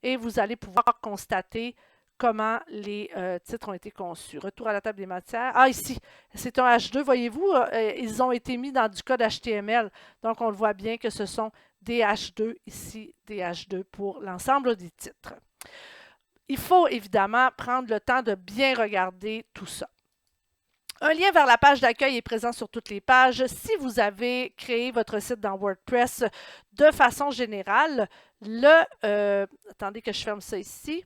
Et vous allez pouvoir constater comment les titres ont été conçus. Retour à la table des matières. Ah, ici, c'est un H2. Voyez-vous, ils ont été mis dans du code HTML. Donc, on le voit bien que ce sont des H2 ici, des H2 pour l'ensemble des titres. Il faut évidemment prendre le temps de bien regarder tout ça. Un lien vers la page d'accueil est présent sur toutes les pages. Si vous avez créé votre site dans WordPress de façon générale, attendez que je ferme ça ici.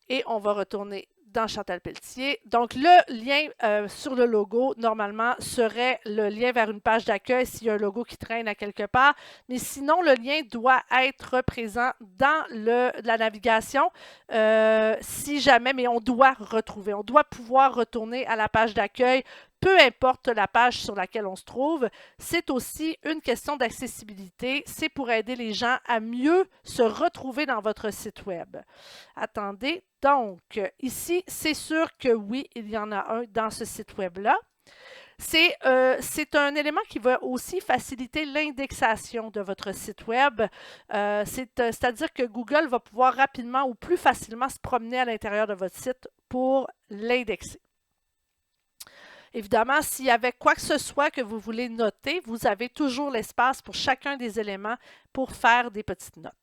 Et on va retourner dans Chantal Pelletier. Donc, le lien sur le logo, normalement, serait le lien vers une page d'accueil s'il y a un logo qui traîne à quelque part. Mais sinon, le lien doit être présent dans la navigation si jamais, mais on doit retrouver. On doit pouvoir retourner à la page d'accueil, peu importe la page sur laquelle on se trouve. C'est aussi une question d'accessibilité. C'est pour aider les gens à mieux se retrouver dans votre site web. Attendez. Donc, ici, c'est sûr que oui, il y en a un dans ce site web-là. C'est un élément qui va aussi faciliter l'indexation de votre site web. C'est-à-dire que Google va pouvoir rapidement ou plus facilement se promener à l'intérieur de votre site pour l'indexer. Évidemment, s'il y avait quoi que ce soit que vous voulez noter, vous avez toujours l'espace pour chacun des éléments pour faire des petites notes.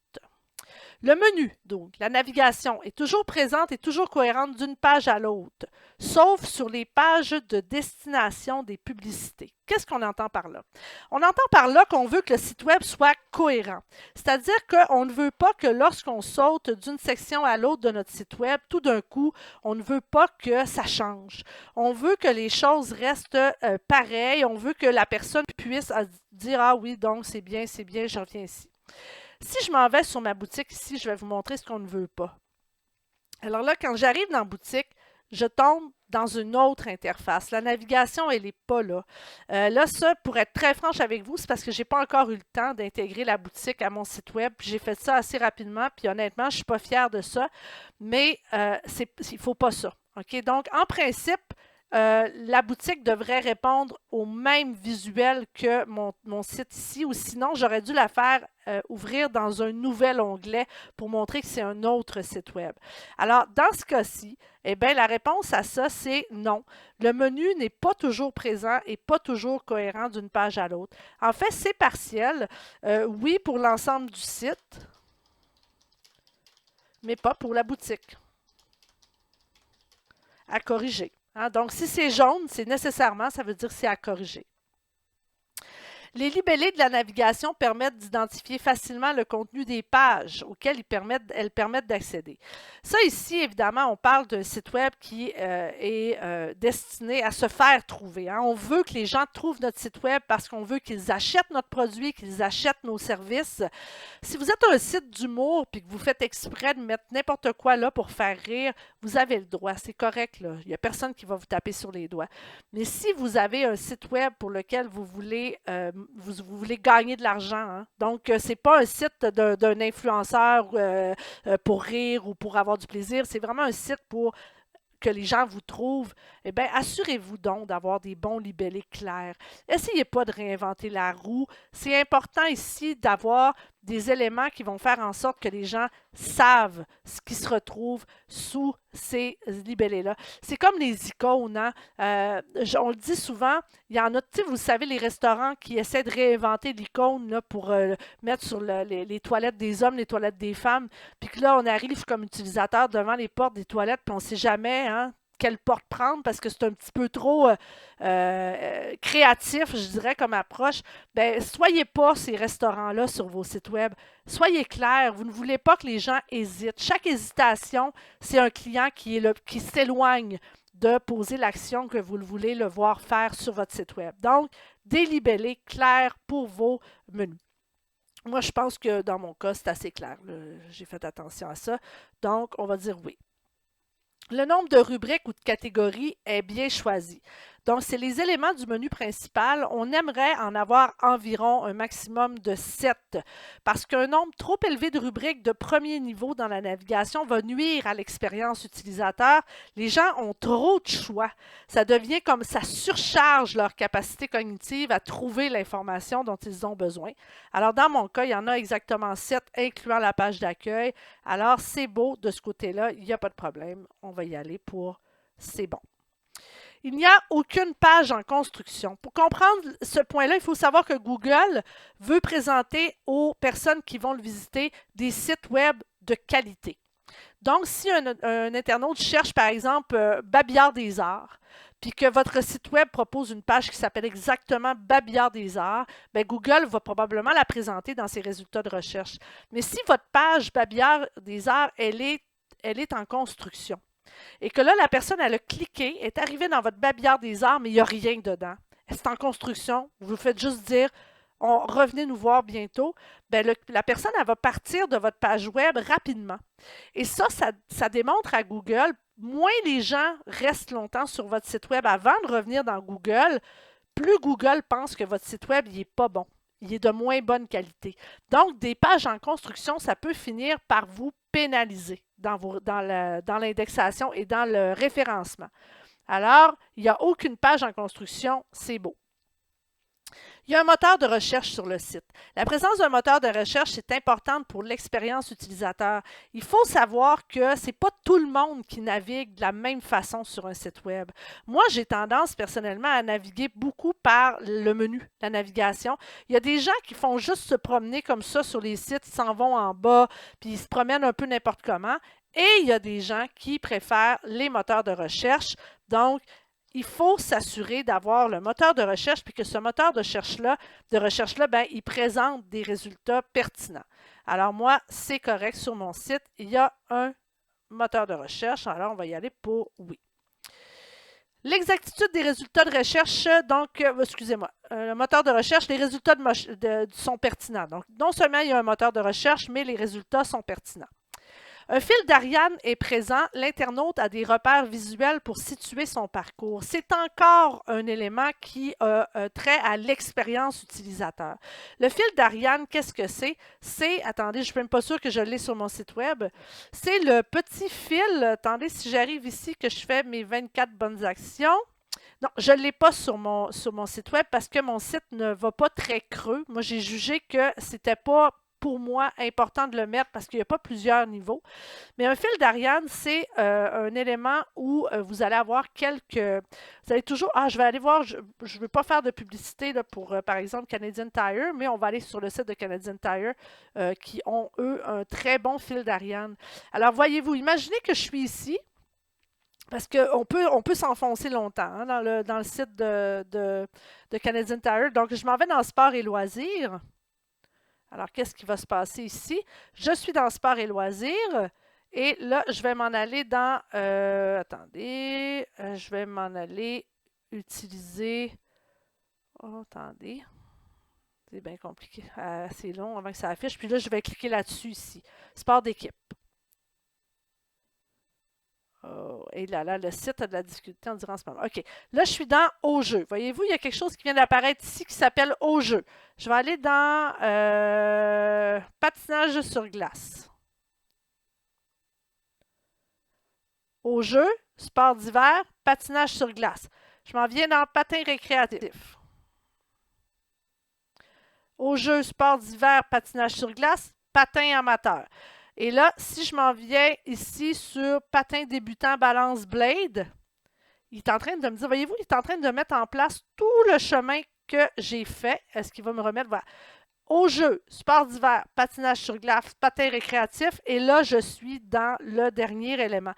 Le menu, donc, la navigation, est toujours présente et toujours cohérente d'une page à l'autre, sauf sur les pages de destination des publicités. Qu'est-ce qu'on entend par là? On entend par là qu'on veut que le site web soit cohérent. C'est-à-dire qu'on ne veut pas que lorsqu'on saute d'une section à l'autre de notre site web, tout d'un coup, on ne veut pas que ça change. On veut que les choses restent pareilles. On veut que la personne puisse dire « Ah oui, donc c'est bien, je reviens ici ». Si je m'en vais sur ma boutique ici, je vais vous montrer ce qu'on ne veut pas. Alors là, quand j'arrive dans la boutique, je tombe dans une autre interface. La navigation, elle n'est pas là. Là, ça, pour être très franche avec vous, c'est parce que je n'ai pas encore eu le temps d'intégrer la boutique à mon site web. J'ai fait ça assez rapidement, puis honnêtement, je ne suis pas fière de ça, mais il ne faut pas ça. OK? Donc, en principe, la boutique devrait répondre au même visuel que mon site ici, ou sinon, j'aurais dû la faire ouvrir dans un nouvel onglet pour montrer que c'est un autre site web. Alors, dans ce cas-ci, eh bien, la réponse à ça, c'est non. Le menu n'est pas toujours présent et pas toujours cohérent d'une page à l'autre. En fait, c'est partiel. Oui, pour l'ensemble du site, mais pas pour la boutique. À corriger. Hein? Donc, si c'est jaune, c'est nécessairement, ça veut dire que c'est à corriger. Les libellés de la navigation permettent d'identifier facilement le contenu des pages auxquelles elles permettent d'accéder. Ça ici, évidemment, on parle d'un site web qui est destiné à se faire trouver. Hein. On veut que les gens trouvent notre site web parce qu'on veut qu'ils achètent notre produit, qu'ils achètent nos services. Si vous êtes un site d'humour et que vous faites exprès de mettre n'importe quoi là pour faire rire, vous avez le droit, c'est correct. Là. Il n'y a personne qui va vous taper sur les doigts. Mais si vous avez un site web pour lequel vous voulez gagner de l'argent. Hein? Donc, ce n'est pas un site d'un influenceur pour rire ou pour avoir du plaisir. C'est vraiment un site pour que les gens vous trouvent. Eh bien, assurez-vous donc d'avoir des bons libellés clairs. Essayez pas de réinventer la roue. C'est important ici d'avoir des éléments qui vont faire en sorte que les gens savent ce qui se retrouve sous ces libellés-là. C'est comme les icônes. Hein? On le dit souvent, il y en a, vous savez, les restaurants qui essaient de réinventer l'icône pour mettre sur les toilettes des hommes, les toilettes des femmes, puis que là, on arrive comme utilisateur devant les portes des toilettes, puis on ne sait jamais hein, quelle porte prendre parce que c'est un petit peu trop créatif, je dirais, comme approche. Ben, soyez pas ces restaurants-là sur vos sites web. Soyez clairs, vous ne voulez pas que les gens hésitent. Chaque hésitation, c'est un client qui s'éloigne de poser l'action que vous voulez le voir faire sur votre site web. Donc, des libellés clairs pour vos menus. Moi, je pense que dans mon cas, c'est assez clair. J'ai fait attention à ça. Donc, on va dire oui. Le nombre de rubriques ou de catégories est bien choisi. Donc, c'est les éléments du menu principal. On aimerait en avoir environ un maximum de 7 parce qu'un nombre trop élevé de rubriques de premier niveau dans la navigation va nuire à l'expérience utilisateur. Les gens ont trop de choix. Ça devient comme ça surcharge leur capacité cognitive à trouver l'information dont ils ont besoin. Alors, dans mon cas, il y en a exactement 7, incluant la page d'accueil. Alors, c'est beau de ce côté-là. Il n'y a pas de problème. On va y aller pour c'est bon. Il n'y a aucune page en construction. Pour comprendre ce point-là, il faut savoir que Google veut présenter aux personnes qui vont le visiter des sites web de qualité. Donc, si un internaute cherche, par exemple, Babillard des Arts, puis que votre site web propose une page qui s'appelle exactement Babillard des Arts, bien, Google va probablement la présenter dans ses résultats de recherche. Mais si votre page Babillard des Arts, elle est en construction, et que là, la personne, elle a cliqué, est arrivée dans votre Babillard des Arts, mais il n'y a rien dedans. C'est en construction. Vous faites juste dire, revenez nous voir bientôt. Bien, la personne, elle va partir de votre page web rapidement. Et ça démontre à Google, moins les gens restent longtemps sur votre site web avant de revenir dans Google, plus Google pense que votre site web n'est pas bon. Il est de moins bonne qualité. Donc, des pages en construction, ça peut finir par vous pénaliser dans l'indexation et dans le référencement. Alors, il n'y a aucune page en construction, c'est beau. Il y a un moteur de recherche sur le site. La présence d'un moteur de recherche est importante pour l'expérience utilisateur. Il faut savoir que ce n'est pas tout le monde qui navigue de la même façon sur un site web. Moi, j'ai tendance personnellement à naviguer beaucoup par le menu, la navigation. Il y a des gens qui font juste se promener comme ça sur les sites, ils s'en vont en bas, puis ils se promènent un peu n'importe comment. Et il y a des gens qui préfèrent les moteurs de recherche. Donc, il faut s'assurer d'avoir le moteur de recherche, puis que ce moteur de recherche-là, ben, il présente des résultats pertinents. Alors moi, c'est correct sur mon site. Il y a un moteur de recherche. Alors, on va y aller pour oui. L'exactitude des résultats de recherche, donc, excusez-moi, le moteur de recherche, les résultats sont pertinents. Donc, non seulement il y a un moteur de recherche, mais les résultats sont pertinents. Un fil d'Ariane est présent. L'internaute a des repères visuels pour situer son parcours. C'est encore un élément qui a trait à l'expérience utilisateur. Le fil d'Ariane, qu'est-ce que c'est? Attendez, je ne suis même pas sûre que je l'ai sur mon site web. C'est le petit fil, attendez, si j'arrive ici, que je fais mes 24 bonnes actions. Non, je ne l'ai pas sur mon site web parce que mon site ne va pas très creux. Moi, j'ai jugé que c'était pas pour moi important de le mettre parce qu'il n'y a pas plusieurs niveaux. Mais un fil d'Ariane, c'est un élément où vous allez avoir quelques... Vous allez toujours... Ah, je vais aller voir, je ne veux pas faire de publicité là, pour, par exemple, Canadian Tire, mais on va aller sur le site de Canadian Tire qui ont, eux, un très bon fil d'Ariane. Alors, voyez-vous, imaginez que je suis ici. Parce qu'on peut s'enfoncer longtemps hein, dans le site de Canadian Tire. Donc, je m'en vais dans Sport et loisirs. Alors, qu'est-ce qui va se passer ici? Je suis dans Sport et loisirs. Et là, je vais m'en aller dans... attendez. Je vais m'en aller utiliser... Oh, attendez. C'est bien compliqué. C'est long avant que ça affiche. Puis là, je vais cliquer là-dessus ici. Sport d'équipe. Oh, et là, le site a de la difficulté en disant en ce moment. OK. Là, je suis dans Au jeu. Voyez-vous, il y a quelque chose qui vient d'apparaître ici qui s'appelle Au jeu. Je vais aller dans patinage sur glace. Au jeu, sport d'hiver, patinage sur glace. Je m'en viens dans patin récréatif. Au jeu, sport d'hiver, patinage sur glace, patin amateur. Et là, si je m'en viens ici sur patin débutant balance blade, il est en train de me dire, voyez-vous, il est en train de mettre en place tout le chemin que j'ai fait. Est-ce qu'il va me remettre? Voilà. Au jeu, sport d'hiver, patinage sur glace, patin récréatif. Et là, je suis dans le dernier élément.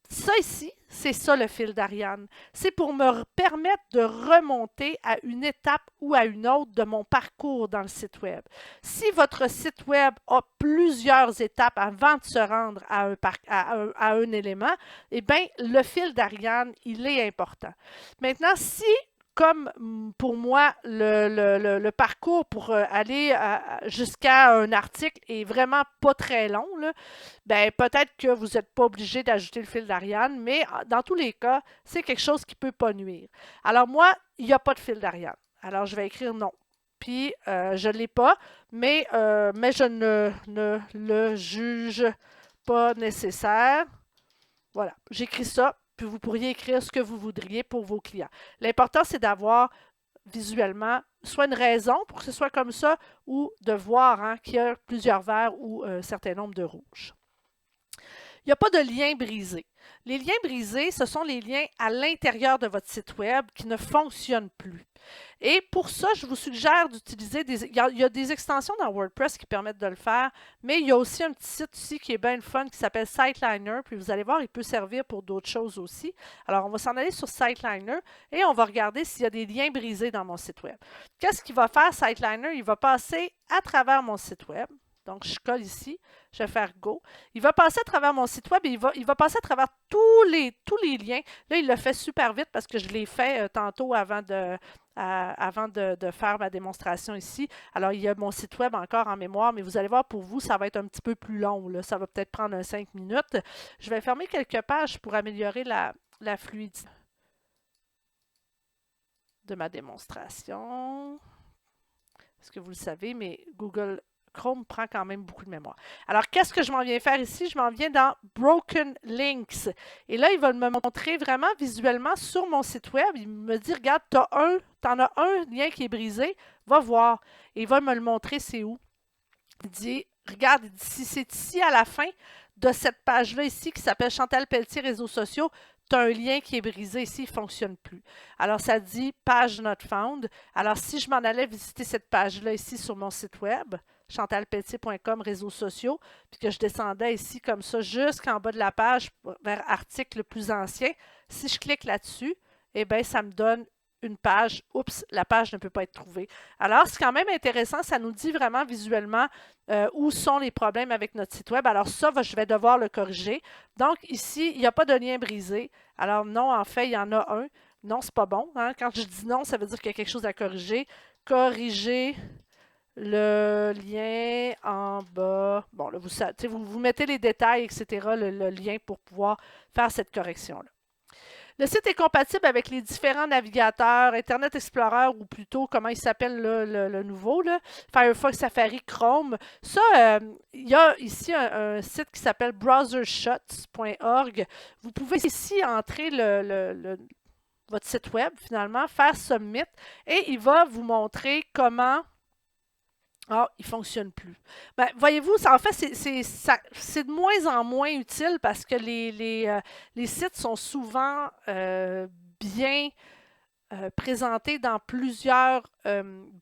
Ça ici, c'est ça le fil d'Ariane. C'est pour me permettre de remonter à une étape ou à une autre de mon parcours dans le site web. Si votre site web a plusieurs étapes avant de se rendre à un élément, eh bien, le fil d'Ariane, il est important. Maintenant, si comme pour moi, le parcours pour aller jusqu'à un article est vraiment pas très long, là, ben, peut-être que vous n'êtes pas obligé d'ajouter le fil d'Ariane, mais dans tous les cas, c'est quelque chose qui ne peut pas nuire. Alors moi, il n'y a pas de fil d'Ariane. Alors je vais écrire non. Puis je ne l'ai pas, mais je ne le juge pas nécessaire. Voilà, j'écris ça, puis vous pourriez écrire ce que vous voudriez pour vos clients. L'important, c'est d'avoir visuellement soit une raison pour que ce soit comme ça ou de voir hein, qu'il y a plusieurs verts ou un certain nombre de rouges. Il n'y a pas de lien brisé. Les liens brisés, ce sont les liens à l'intérieur de votre site web qui ne fonctionnent plus. Et pour ça, je vous suggère d'utiliser des... Il y a des extensions dans WordPress qui permettent de le faire, mais il y a aussi un petit site ici qui est bien le fun qui s'appelle Siteliner, puis vous allez voir, il peut servir pour d'autres choses aussi. Alors, on va s'en aller sur Siteliner et on va regarder s'il y a des liens brisés dans mon site web. Qu'est-ce qu'il va faire, Siteliner? Il va passer à travers mon site web. Donc, je colle ici, je vais faire Go. Il va passer à travers mon site web et il va passer à travers tous les liens. Là, il le fait super vite parce que je l'ai fait tantôt avant de faire ma démonstration ici. Alors, il y a mon site web encore en mémoire, mais vous allez voir, pour vous, ça va être un petit peu plus long. Là. Ça va peut-être prendre 5 minutes. Je vais fermer quelques pages pour améliorer la fluidité de ma démonstration. Est-ce que vous le savez, mais Google Chrome prend quand même beaucoup de mémoire. Alors, qu'est-ce que je m'en viens faire ici? Je m'en viens dans Broken Links. Et là, il va me montrer vraiment visuellement sur mon site web. Il me dit, regarde, tu en as un lien qui est brisé, va voir. Et il va me le montrer, c'est où. Il dit, regarde, si c'est ici à la fin de cette page-là ici qui s'appelle Chantal Pelletier Réseaux sociaux, tu as un lien qui est brisé ici, il ne fonctionne plus. Alors, ça dit page not found. Alors, si je m'en allais visiter cette page-là ici sur mon site web, chantalpelletier.com, réseaux sociaux, puis que je descendais ici comme ça jusqu'en bas de la page vers article le plus ancien, si je clique là-dessus, eh bien, ça me donne une page. Oups, la page ne peut pas être trouvée. Alors, c'est quand même intéressant. Ça nous dit vraiment visuellement où sont les problèmes avec notre site web. Alors, ça, je vais devoir le corriger. Donc, ici, il n'y a pas de lien brisé. Alors, non, en fait, il y en a un. Non, c'est pas bon. Hein? Quand je dis non, ça veut dire qu'il y a quelque chose à corriger. Corriger le lien en bas. Bon, là, vous mettez les détails, etc., le lien pour pouvoir faire cette correction-là. Le site est compatible avec les différents navigateurs, Internet Explorer ou plutôt, comment il s'appelle le nouveau, là, Firefox, Safari, Chrome. Ça, il y a ici un site qui s'appelle browsershots.org. Vous pouvez ici entrer votre site web, finalement, faire Submit, et il va vous montrer comment il ne fonctionne plus. Ben, voyez-vous, en fait, c'est de moins en moins utile parce que les sites sont souvent bien présentés dans plusieurs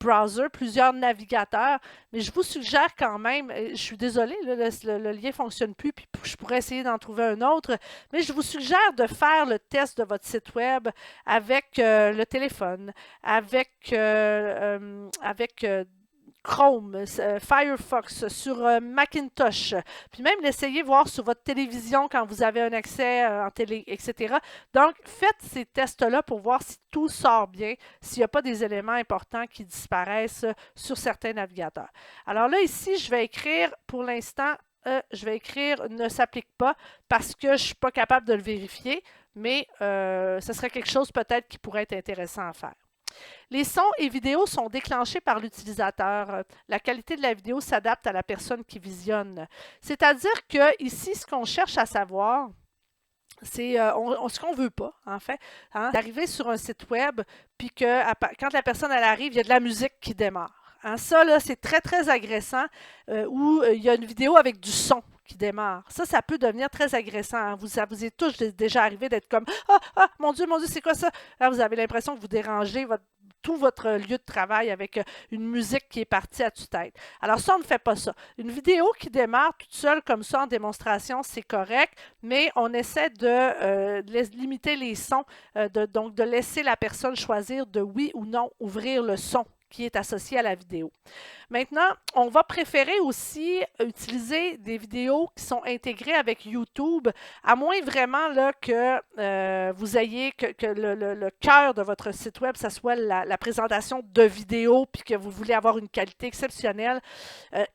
browsers, plusieurs navigateurs, mais je vous suggère quand même, je suis désolée, là, le lien ne fonctionne plus, puis je pourrais essayer d'en trouver un autre, mais je vous suggère de faire le test de votre site web avec le téléphone, avec Chrome, Firefox, sur Macintosh, puis même l'essayer voir sur votre télévision quand vous avez un accès en télé, etc. Donc, faites ces tests-là pour voir si tout sort bien, s'il n'y a pas des éléments importants qui disparaissent sur certains navigateurs. Alors là, ici, je vais écrire, pour l'instant, je vais écrire « ne s'applique pas » parce que je ne suis pas capable de le vérifier, mais ce serait quelque chose peut-être qui pourrait être intéressant à faire. Les sons et vidéos sont déclenchés par l'utilisateur. La qualité de la vidéo s'adapte à la personne qui visionne. C'est-à-dire que ici, ce qu'on cherche à savoir, c'est ce qu'on ne veut pas, en fait, hein, d'arriver sur un site web, puis que quand la personne elle arrive, il y a de la musique qui démarre. Hein, ça, là, c'est très, très agressant, où il y a une vidéo avec du son qui démarre. Ça peut devenir très agressant. Hein. Ça vous est tous déjà arrivé d'être comme « Ah, mon Dieu, c'est quoi ça? » Là, vous avez l'impression que vous dérangez tout votre lieu de travail avec une musique qui est partie à tue-tête. Alors ça, on ne fait pas ça. Une vidéo qui démarre toute seule comme ça en démonstration, c'est correct, mais on essaie de limiter les sons, donc de laisser la personne choisir de oui ou non ouvrir le son qui est associé à la vidéo. Maintenant, on va préférer aussi utiliser des vidéos qui sont intégrées avec YouTube, à moins vraiment là, que vous ayez que le cœur de votre site web, ça soit la présentation de vidéos, puis que vous voulez avoir une qualité exceptionnelle.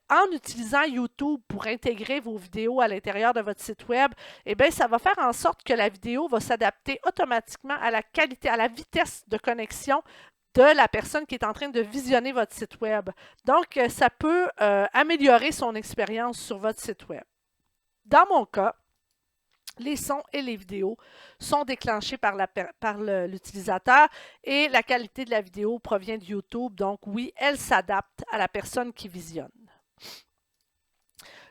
En utilisant YouTube pour intégrer vos vidéos à l'intérieur de votre site web, eh bien, ça va faire en sorte que la vidéo va s'adapter automatiquement à la qualité, à la vitesse de connexion de la personne qui est en train de visionner votre site web. Donc, ça peut améliorer son expérience sur votre site web. Dans mon cas, les sons et les vidéos sont déclenchés par l'utilisateur et la qualité de la vidéo provient de YouTube. Donc, oui, elle s'adapte à la personne qui visionne.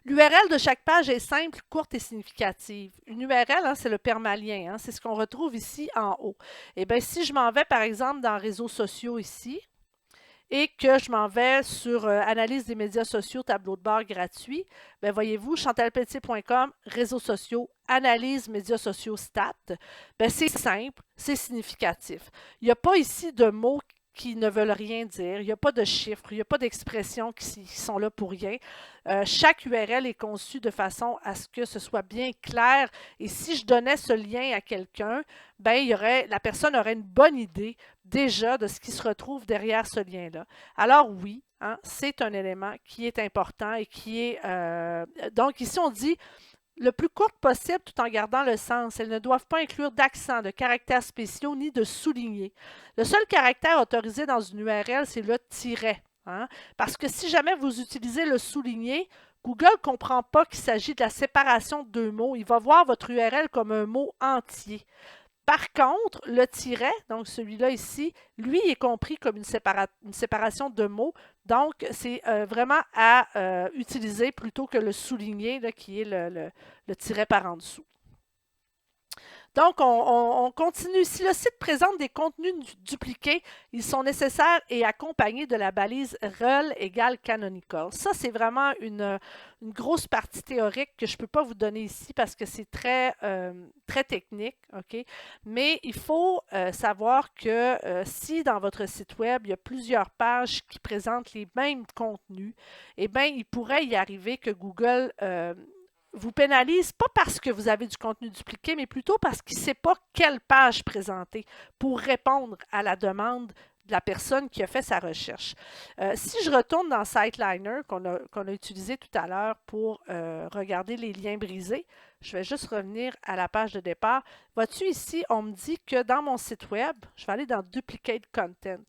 L'URL de chaque page est simple, courte et significative. Une URL, hein, c'est le permalien, hein, c'est ce qu'on retrouve ici en haut. Eh bien, si je m'en vais, par exemple, dans réseaux sociaux ici, et que je m'en vais sur analyse des médias sociaux, tableau de bord gratuit, bien, voyez-vous, chantalpelletier.com, réseaux sociaux, analyse médias sociaux stats, bien, c'est simple, c'est significatif. Il n'y a pas ici de mots qui ne veulent rien dire. Il n'y a pas de chiffres, il n'y a pas d'expressions qui sont là pour rien. Chaque URL est conçue de façon à ce que ce soit bien clair. Et si je donnais ce lien à quelqu'un, ben, la personne aurait une bonne idée déjà de ce qui se retrouve derrière ce lien-là. Alors oui, hein, c'est un élément qui est important et qui est... donc ici, on dit le plus courte possible tout en gardant le sens. Elles ne doivent pas inclure d'accent, de caractères spéciaux ni de soulignés. Le seul caractère autorisé dans une URL, c'est le tiret. Hein? Parce que si jamais vous utilisez le souligné, Google ne comprend pas qu'il s'agit de la séparation de deux mots. Il va voir votre URL comme un mot entier. Par contre, le tiret, donc celui-là ici, lui est compris comme une séparation de mots. Donc, c'est vraiment à utiliser plutôt que le souligné, là, qui est le tiret par en dessous. Donc, on continue. Si le site présente des contenus dupliqués, ils sont nécessaires et accompagnés de la balise rel égale canonical. Ça, c'est vraiment une grosse partie théorique que je ne peux pas vous donner ici parce que c'est très, très technique. Okay? Mais il faut savoir que si dans votre site web, il y a plusieurs pages qui présentent les mêmes contenus, eh bien, il pourrait y arriver que Google vous pénalise, pas parce que vous avez du contenu dupliqué, mais plutôt parce qu'il ne sait pas quelle page présenter pour répondre à la demande de la personne qui a fait sa recherche. Si je retourne dans Siteliner, qu'on a utilisé tout à l'heure pour regarder les liens brisés, je vais juste revenir à la page de départ. Vois-tu ici, on me dit que dans mon site web, je vais aller dans Duplicate Content,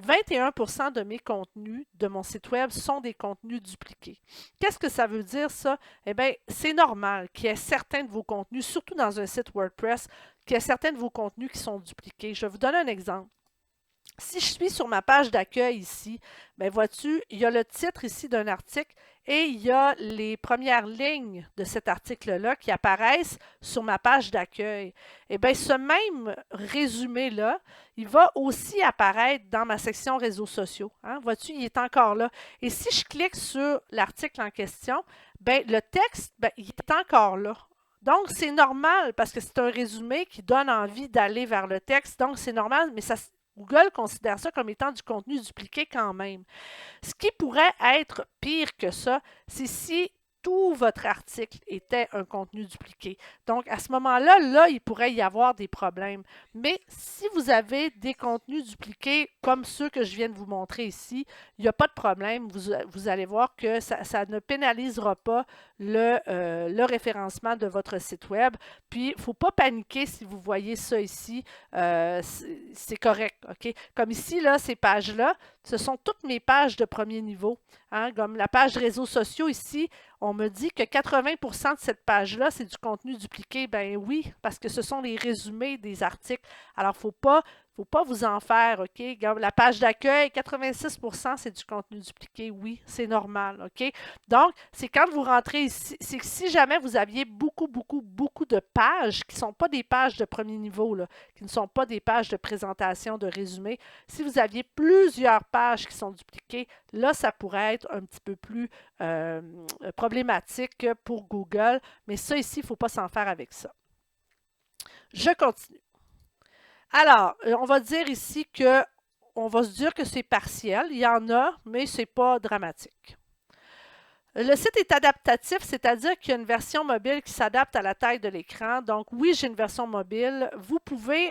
21% de mes contenus de mon site web sont des contenus dupliqués. Qu'est-ce que ça veut dire, ça? Eh bien, c'est normal qu'il y ait certains de vos contenus, surtout dans un site WordPress, qu'il y ait certains de vos contenus qui sont dupliqués. Je vais vous donner un exemple. Si je suis sur ma page d'accueil ici, bien vois-tu, il y a le titre ici d'un article et il y a les premières lignes de cet article-là qui apparaissent sur ma page d'accueil. Eh bien, ce même résumé-là, il va aussi apparaître dans ma section réseaux sociaux. Hein? Vois-tu, il est encore là. Et si je clique sur l'article en question, bien, le texte, bien, il est encore là. Donc, c'est normal parce que c'est un résumé qui donne envie d'aller vers le texte. Donc, c'est normal, mais ça, Google considère ça comme étant du contenu dupliqué quand même. Ce qui pourrait être pire que ça, c'est si tout votre article était un contenu dupliqué. Donc, à ce moment-là, là, il pourrait y avoir des problèmes. Mais si vous avez des contenus dupliqués comme ceux que je viens de vous montrer ici, il n'y a pas de problème. Vous allez voir que ça ne pénalisera pas le référencement de votre site web. Puis, il ne faut pas paniquer si vous voyez ça ici. C'est correct, OK? Comme ici, là, ces pages-là, ce sont toutes mes pages de premier niveau. Hein? Comme la page réseaux sociaux ici, on me dit que 80% de cette page-là, c'est du contenu dupliqué. Ben oui, parce que ce sont les résumés des articles. Alors, il ne faut pas vous en faire, OK? La page d'accueil, 86%, c'est du contenu dupliqué. Oui, c'est normal, OK? Donc, c'est quand vous rentrez ici, c'est que si jamais vous aviez beaucoup de pages qui ne sont pas des pages de premier niveau, là, qui ne sont pas des pages de présentation, de résumé, si vous aviez plusieurs pages qui sont dupliquées, là, ça pourrait être un petit peu plus problématique pour Google. Mais ça, ici, il ne faut pas s'en faire avec ça. Je continue. Alors, on va dire ici que on va se dire que c'est partiel. Il y en a, mais ce n'est pas dramatique. Le site est adaptatif, c'est-à-dire qu'il y a une version mobile qui s'adapte à la taille de l'écran. Donc, oui, j'ai une version mobile. Vous pouvez,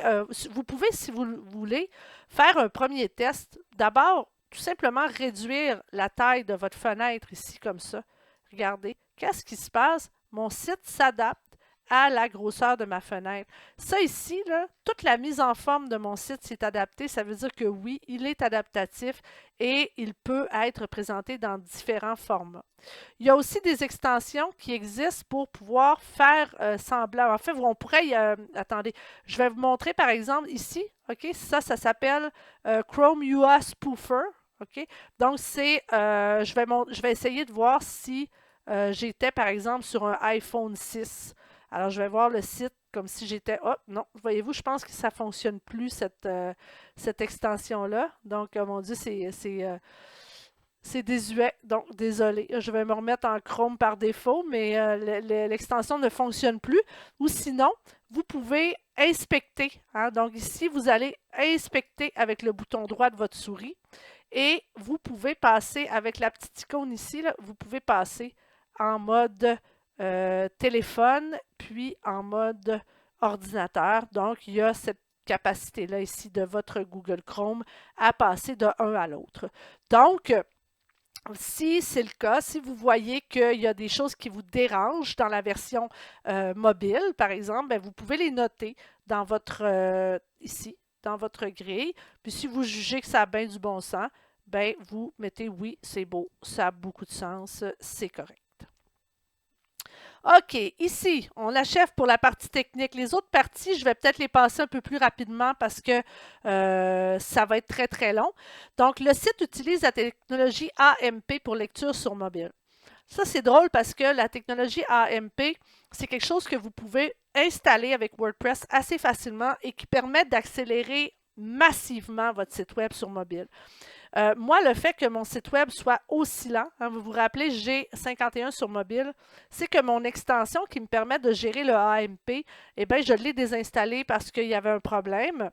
si vous le voulez, faire un premier test. D'abord, tout simplement réduire la taille de votre fenêtre ici, comme ça. Regardez, qu'est-ce qui se passe? Mon site s'adapte à la grosseur de ma fenêtre. Ça ici, là, toute la mise en forme de mon site s'est adaptée. Ça veut dire que oui, il est adaptatif et il peut être présenté dans différents formats. Il y a aussi des extensions qui existent pour pouvoir faire semblant. En fait, on pourrait... attendez, je vais vous montrer par exemple ici. OK, ça s'appelle Chrome UI Spoofer. OK, donc c'est... je vais essayer de voir si j'étais par exemple sur un iPhone 6. Alors, je vais voir le site comme si j'étais... Oh, non, voyez-vous, je pense que ça ne fonctionne plus, cette extension-là. Donc, mon Dieu, c'est désuet. Donc, désolé. Je vais me remettre en Chrome par défaut, mais l'extension ne fonctionne plus. Ou sinon, vous pouvez inspecter. Hein? Donc, ici, vous allez inspecter avec le bouton droit de votre souris. Et vous pouvez passer, avec la petite icône ici, là, vous pouvez passer en mode... téléphone, puis en mode ordinateur. Donc, il y a cette capacité-là ici de votre Google Chrome à passer de un à l'autre. Donc, si c'est le cas, si vous voyez qu'il y a des choses qui vous dérangent dans la version mobile, par exemple, bien, vous pouvez les noter dans votre, ici, dans votre grille. Puis si vous jugez que ça a bien du bon sens, bien, vous mettez oui, c'est beau, ça a beaucoup de sens, c'est correct. OK, ici, on achève pour la partie technique. Les autres parties, je vais peut-être les passer un peu plus rapidement parce que ça va être très, très long. Donc, le site utilise la technologie AMP pour lecture sur mobile. Ça, c'est drôle parce que la technologie AMP, c'est quelque chose que vous pouvez installer avec WordPress assez facilement et qui permet d'accélérer massivement votre site web sur mobile. Moi, le fait que mon site web soit aussi lent, hein, vous vous rappelez, j'ai 51 sur mobile, c'est que mon extension qui me permet de gérer le AMP, eh bien, je l'ai désinstallée parce qu'il y avait un problème.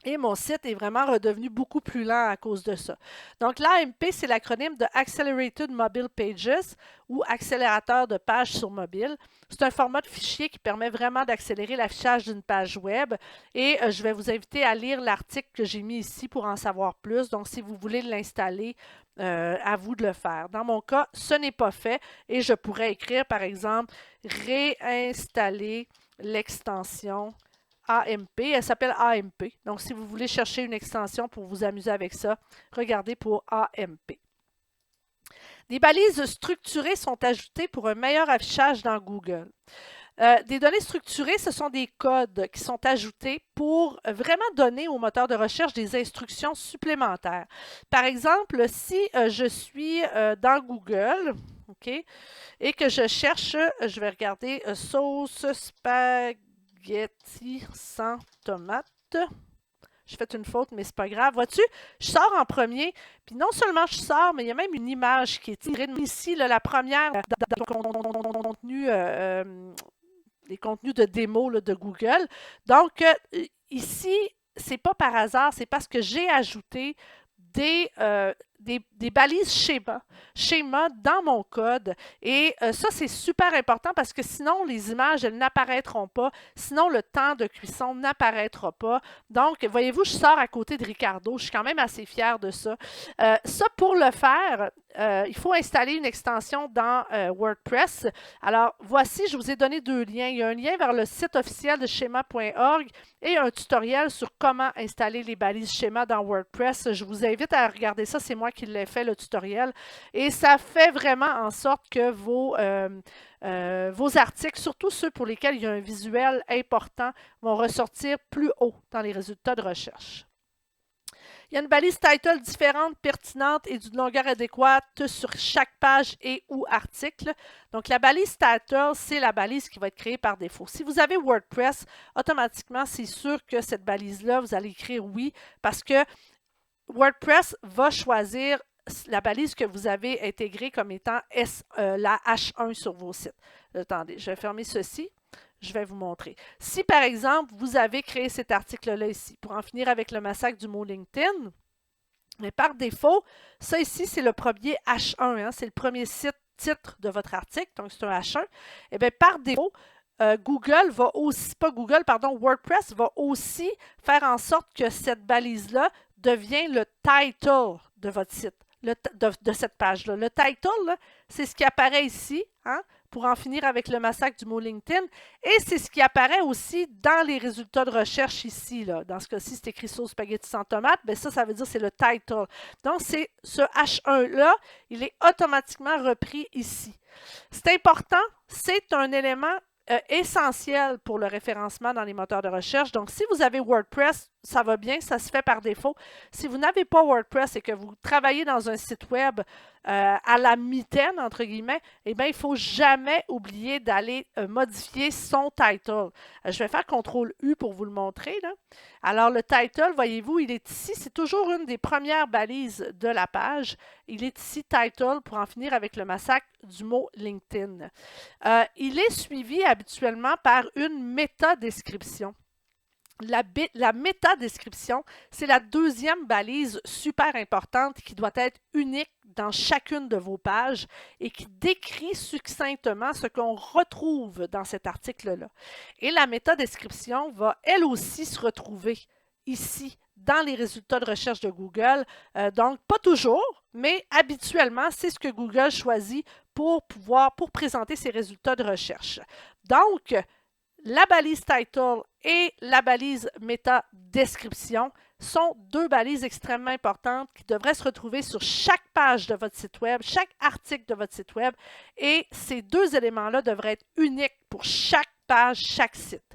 Et mon site est vraiment redevenu beaucoup plus lent à cause de ça. Donc, l'AMP, c'est l'acronyme de Accelerated Mobile Pages ou accélérateur de pages sur mobile. C'est un format de fichier qui permet vraiment d'accélérer l'affichage d'une page web. Et je vais vous inviter à lire l'article que j'ai mis ici pour en savoir plus. Donc, si vous voulez l'installer, à vous de le faire. Dans mon cas, ce n'est pas fait et je pourrais écrire, par exemple, réinstaller l'extension AMP. Elle s'appelle AMP. Donc, si vous voulez chercher une extension pour vous amuser avec ça, regardez pour AMP. Des balises structurées sont ajoutées pour un meilleur affichage dans Google. Des données structurées, ce sont des codes qui sont ajoutés pour vraiment donner au moteur de recherche des instructions supplémentaires. Par exemple, si je suis dans Google, OK, et que je cherche, je vais regarder sauce spaghetti sans tomate. J'ai fait une faute, mais c'est pas grave. Vois-tu, je sors en premier, puis non seulement je sors, mais il y a même une image qui est tirée ici, là, la première dans le contenu, les contenus de démo là, de Google. Donc, ici, c'est pas par hasard, c'est parce que j'ai ajouté des balises schéma dans mon code. Et ça, c'est super important parce que sinon, les images, elles n'apparaîtront pas. Sinon, le temps de cuisson n'apparaîtra pas. Donc, voyez-vous, je sors à côté de Ricardo. Je suis quand même assez fière de ça. Ça, pour le faire, il faut installer une extension dans WordPress. Alors, voici, je vous ai donné deux liens. Il y a un lien vers le site officiel de schéma.org et un tutoriel sur comment installer les balises schéma dans WordPress. Je vous invite à regarder ça. C'est moi qui l'ai fait, le tutoriel. Et ça fait vraiment en sorte que vos articles, surtout ceux pour lesquels il y a un visuel important, vont ressortir plus haut dans les résultats de recherche. Il y a une balise title différente, pertinente et d'une longueur adéquate sur chaque page et ou article. Donc, la balise title, c'est la balise qui va être créée par défaut. Si vous avez WordPress, automatiquement, c'est sûr que cette balise-là, vous allez écrire oui parce que WordPress va choisir la balise que vous avez intégrée comme étant la H1 sur vos sites. Attendez, je vais fermer ceci. Je vais vous montrer. Si, par exemple, vous avez créé cet article-là ici, pour en finir avec le massacre du mot LinkedIn, mais par défaut, ça ici, c'est le premier H1, hein, c'est le premier titre de votre article, donc c'est un H1. Et bien, par défaut, Google va aussi, pas Google, pardon, WordPress va aussi faire en sorte que cette balise-là devient le title de votre site, de cette page-là. Le title, c'est ce qui apparaît ici, hein, pour en finir avec le massacre du mot LinkedIn. Et c'est ce qui apparaît aussi dans les résultats de recherche ici. Là. Dans ce cas-ci, c'est écrit sauce spaghetti sans tomate. Bien, ça veut dire que c'est le title. Donc, c'est ce H1-là, il est automatiquement repris ici. C'est important, c'est un élément essentiel pour le référencement dans les moteurs de recherche. Donc, si vous avez WordPress, ça va bien, ça se fait par défaut. Si vous n'avez pas WordPress et que vous travaillez dans un site web à la mitaine, entre guillemets, eh bien, il ne faut jamais oublier d'aller modifier son title. Je vais faire CTRL-U pour vous le montrer. Là. Alors, le title, voyez-vous, il est ici. C'est toujours une des premières balises de la page. Il est ici, title, pour en finir avec le massacre du mot LinkedIn. Il est suivi habituellement par une métadescription. La métadescription, c'est la deuxième balise super importante qui doit être unique dans chacune de vos pages et qui décrit succinctement ce qu'on retrouve dans cet article-là. Et la métadescription va elle aussi se retrouver ici dans les résultats de recherche de Google. Donc, pas toujours, mais habituellement, c'est ce que Google choisit pour présenter ses résultats de recherche. Donc, la balise title et la balise méta description sont deux balises extrêmement importantes qui devraient se retrouver sur chaque page de votre site web, chaque article de votre site web. Et ces deux éléments-là devraient être uniques pour chaque page, chaque site,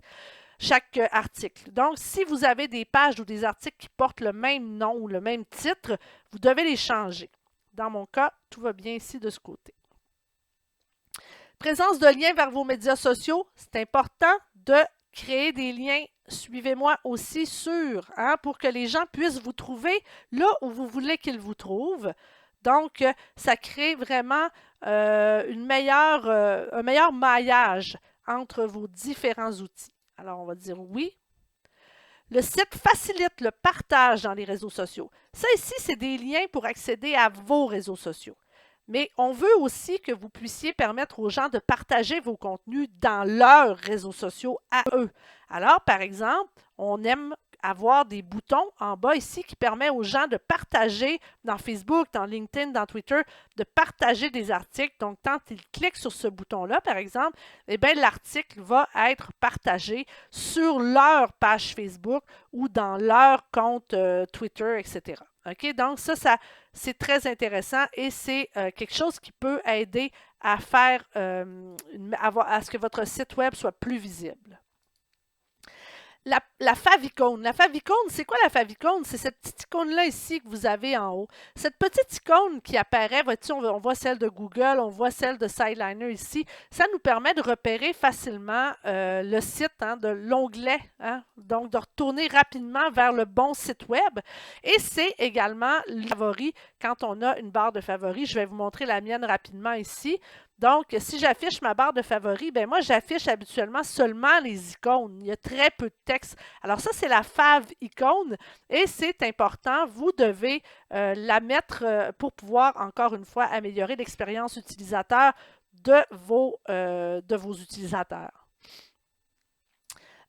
chaque article. Donc, si vous avez des pages ou des articles qui portent le même nom ou le même titre, vous devez les changer. Dans mon cas, tout va bien ici de ce côté. Présence de liens vers vos médias sociaux, c'est important de créer des liens. Suivez-moi aussi pour que les gens puissent vous trouver là où vous voulez qu'ils vous trouvent. Donc, ça crée vraiment un meilleur maillage entre vos différents outils. Alors, on va dire oui. Le site facilite le partage dans les réseaux sociaux. Ça ici, c'est des liens pour accéder à vos réseaux sociaux. Mais on veut aussi que vous puissiez permettre aux gens de partager vos contenus dans leurs réseaux sociaux à eux. Alors, par exemple, on aime avoir des boutons en bas ici qui permettent aux gens de partager dans Facebook, dans LinkedIn, dans Twitter, de partager des articles. Donc, quand ils cliquent sur ce bouton-là, par exemple, eh bien, l'article va être partagé sur leur page Facebook ou dans leur compte Twitter, etc. OK? Donc, ça c'est très intéressant et c'est quelque chose qui peut aider à faire à ce que votre site web soit plus visible. La favicon. La favicon, c'est quoi la favicon? C'est cette petite icône-là ici que vous avez en haut. Cette petite icône qui apparaît, on voit celle de Google, on voit celle de Sideliner ici. Ça nous permet de repérer facilement le site, de l'onglet. Donc, de retourner rapidement vers le bon site web. Et c'est également le favori quand on a une barre de favoris. Je vais vous montrer la mienne rapidement ici. Donc, si j'affiche ma barre de favoris, ben moi, j'affiche habituellement seulement les icônes. Il y a très peu de texte. Alors ça, c'est la favicon et c'est important. Vous devez la mettre pour pouvoir, encore une fois, améliorer l'expérience utilisateur de vos utilisateurs.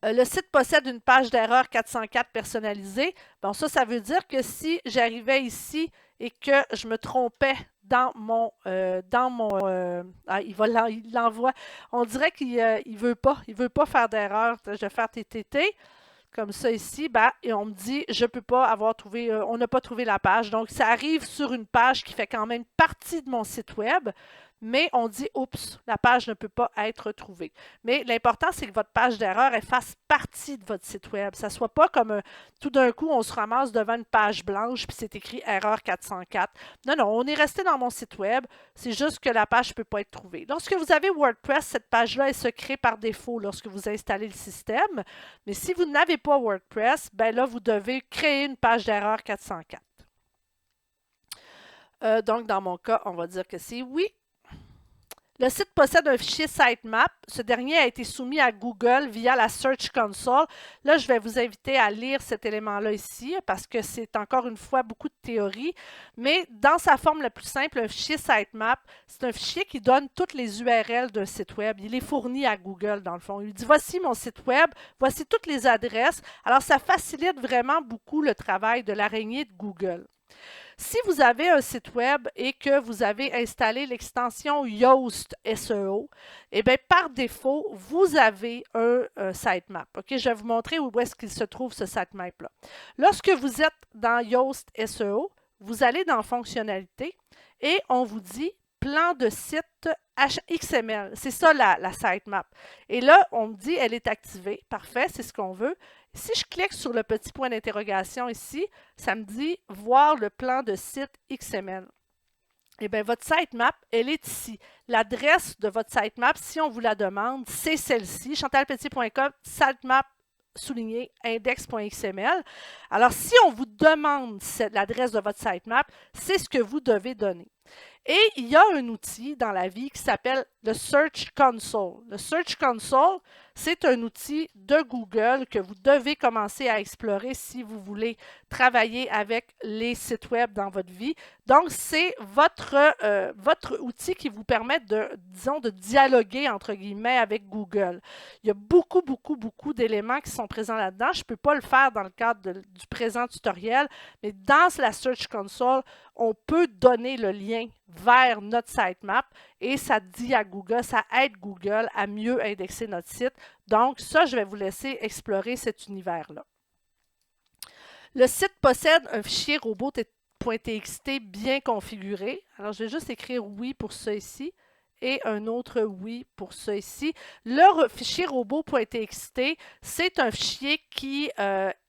Le site possède une page d'erreur 404 personnalisée. Bon, ça veut dire que si j'arrivais ici et que je me trompais il l'envoie. On dirait qu'il ne veut pas faire d'erreur. Je vais faire TTT. Comme ça ici, et on me dit, je ne peux pas avoir trouvé, on n'a pas trouvé la page. Donc, ça arrive sur une page qui fait quand même partie de mon site web, mais on dit, oups, la page ne peut pas être trouvée. Mais l'important, c'est que votre page d'erreur, elle fasse partie de votre site web. Ça ne soit pas comme tout d'un coup, on se ramasse devant une page blanche, puis c'est écrit erreur 404. Non, non, on est resté dans mon site web. C'est juste que la page ne peut pas être trouvée. Lorsque vous avez WordPress, cette page-là, elle se crée par défaut lorsque vous installez le système. Mais si vous n'avez pas WordPress, ben là, vous devez créer une page d'erreur 404. Donc, dans mon cas, on va dire que c'est oui. Le site possède un fichier sitemap. Ce dernier a été soumis à Google via la Search Console. Là, je vais vous inviter à lire cet élément-là ici parce que c'est encore une fois beaucoup de théorie. Mais dans sa forme la plus simple, un fichier sitemap, c'est un fichier qui donne toutes les URL d'un site web. Il est fourni à Google dans le fond. Il dit, voici mon site web, voici toutes les adresses. Alors, ça facilite vraiment beaucoup le travail de l'araignée de Google. Si vous avez un site web et que vous avez installé l'extension Yoast SEO, eh bien, par défaut, vous avez un sitemap. OK? Je vais vous montrer où est-ce qu'il se trouve ce sitemap-là. Lorsque vous êtes dans Yoast SEO, vous allez dans Fonctionnalités et on vous dit plan de site XML. C'est ça la sitemap. Et là, on me dit elle est activée. Parfait, c'est ce qu'on veut. Si je clique sur le petit point d'interrogation ici, ça me dit « Voir le plan de site XML ». Eh bien, votre sitemap, elle est ici. L'adresse de votre sitemap, si on vous la demande, c'est celle-ci, chantalpeltier.com, sitemap souligné index.xml. Alors, si on vous demande l'adresse de votre sitemap, c'est ce que vous devez donner. Et il y a un outil dans la vie qui s'appelle le Search Console. Le Search Console, c'est un outil de Google que vous devez commencer à explorer si vous voulez travailler avec les sites web dans votre vie. Donc, c'est votre outil qui vous permet disons, de dialoguer, entre guillemets, avec Google. Il y a beaucoup d'éléments qui sont présents là-dedans. Je ne peux pas le faire dans le cadre du présent tutoriel, mais dans la Search Console, on peut donner le lien vers notre sitemap et ça dit à Google, ça aide Google à mieux indexer notre site. Donc, ça, je vais vous laisser explorer cet univers-là. Le site possède un fichier robot.txt bien configuré. Alors, je vais juste écrire oui pour ça ici et un autre oui pour ça ici. Le fichier robot.txt, c'est un fichier qui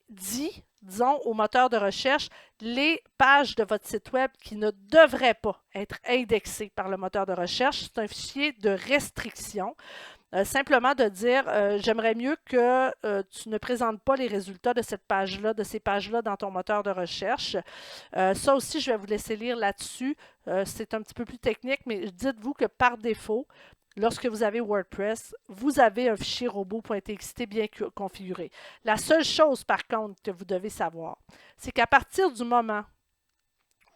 dit, disons, au moteur de recherche, les pages de votre site web qui ne devraient pas être indexées par le moteur de recherche. C'est un fichier de restriction. Simplement de dire, j'aimerais mieux que tu ne présentes pas les résultats de cette page-là, de ces pages-là dans ton moteur de recherche. Ça aussi, je vais vous laisser lire là-dessus. C'est un petit peu plus technique, mais dites-vous que par défaut, lorsque vous avez WordPress, vous avez un fichier robot.txt bien configuré. La seule chose, par contre, que vous devez savoir, c'est qu'à partir du moment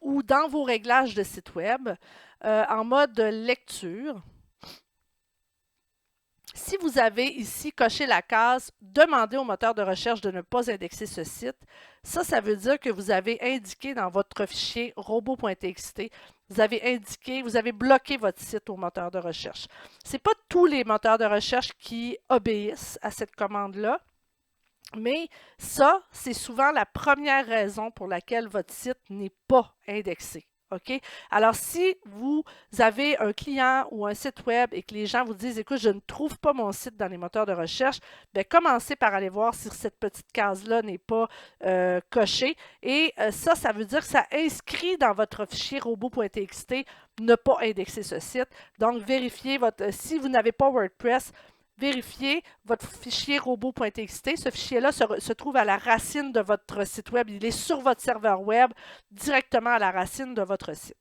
où dans vos réglages de site web, en mode lecture, si vous avez ici coché la case « Demandez au moteur de recherche de ne pas indexer ce site », ça veut dire que vous avez indiqué dans votre fichier robot.txt, vous avez bloqué votre site au moteur de recherche. Ce n'est pas tous les moteurs de recherche qui obéissent à cette commande-là, mais ça, c'est souvent la première raison pour laquelle votre site n'est pas indexé. OK? Alors, si vous avez un client ou un site web et que les gens vous disent « Écoute, je ne trouve pas mon site dans les moteurs de recherche », bien, commencez par aller voir si cette petite case-là n'est pas cochée. Et ça veut dire que ça inscrit dans votre fichier robot.txt « Ne pas indexer ce site ». Donc, vérifiez si vous n'avez pas WordPress, vérifiez votre fichier robot.txt. Ce fichier-là se trouve à la racine de votre site web. Il est sur votre serveur web, directement à la racine de votre site.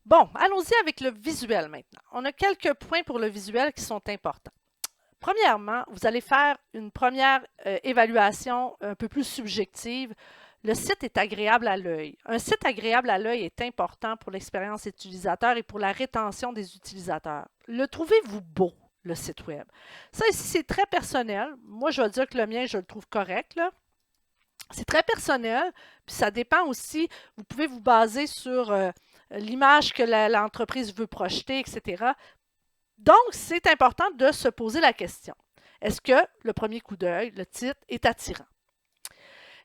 Bon, allons-y avec le visuel maintenant. On a quelques points pour le visuel qui sont importants. Premièrement, vous allez faire une première évaluation un peu plus subjective. Le site est agréable à l'œil. Un site agréable à l'œil est important pour l'expérience utilisateur et pour la rétention des utilisateurs. Le trouvez-vous beau, le site web? Ça ici, c'est très personnel. Moi, je vais dire que le mien, je le trouve correct, là. C'est très personnel, puis ça dépend aussi, vous pouvez vous baser sur l'image que l'entreprise veut projeter, etc. Donc, c'est important de se poser la question. Est-ce que le premier coup d'œil, le titre, est attirant?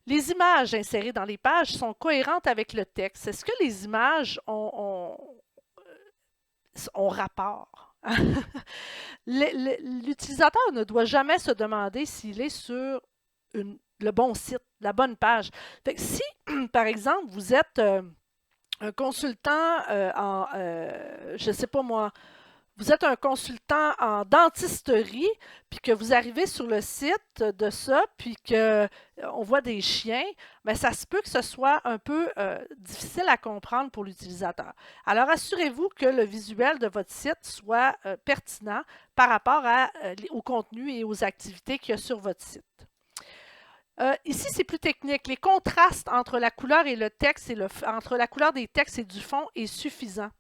Les images insérées dans les pages sont cohérentes avec le texte. Est-ce que les images ont rapport? L'utilisateur ne doit jamais se demander s'il est sur le bon site, la bonne page. Fait que si, par exemple, vous êtes un consultant je ne sais pas moi, vous êtes un consultant en dentisterie, puis que vous arrivez sur le site de ça, puis qu'on voit des chiens, bien, ça se peut que ce soit un peu difficile à comprendre pour l'utilisateur. Alors, assurez-vous que le visuel de votre site soit pertinent par rapport au contenu et aux activités qu'il y a sur votre site. Ici, c'est plus technique. Les contrastes entre la couleur et le texte, entre la couleur des textes et du fond est suffisant.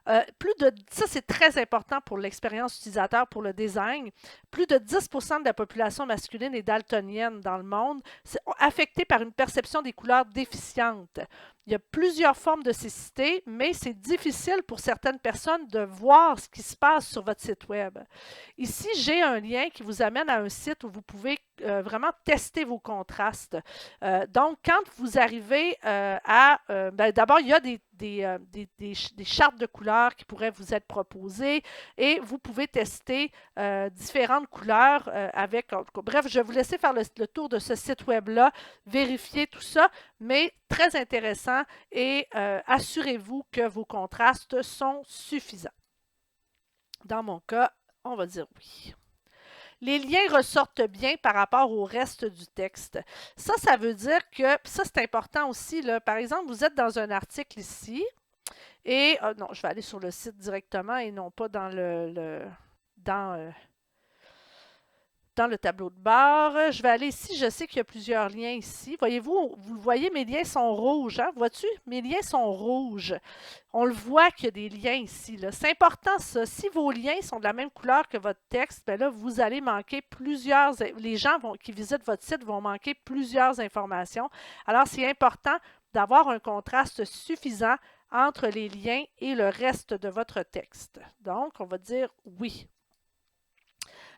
Ça, c'est très important pour l'expérience utilisateur, pour le design. Plus de 10% de la population masculine est daltonienne dans le monde, c'est affectée par une perception des couleurs déficiente. Il y a plusieurs formes de cécité, mais c'est difficile pour certaines personnes de voir ce qui se passe sur votre site web. Ici, j'ai un lien qui vous amène à un site où vous pouvez vraiment tester vos contrastes. Donc, quand vous arrivez d'abord, il y a des chartes de couleurs qui pourraient vous être proposées et vous pouvez tester différentes couleurs avec... Bref, je vais vous laisser faire le tour de ce site web-là, vérifier tout ça, mais très intéressant et assurez-vous que vos contrastes sont suffisants. Dans mon cas, on va dire oui. Les liens ressortent bien par rapport au reste du texte. Ça veut dire que, ça c'est important aussi, là, par exemple, vous êtes dans un article ici, et, non, je vais aller sur le site directement et non pas dans dans le tableau de bord. Je vais aller ici, je sais qu'il y a plusieurs liens ici. Voyez-vous, vous le voyez, mes liens sont rouges. Hein? Vois-tu? Mes liens sont rouges. On le voit qu'il y a des liens ici. C'est important ça. Si vos liens sont de la même couleur que votre texte, bien là, vous allez manquer les gens qui visitent votre site vont manquer plusieurs informations. Alors, c'est important d'avoir un contraste suffisant entre les liens et le reste de votre texte. Donc, on va dire oui.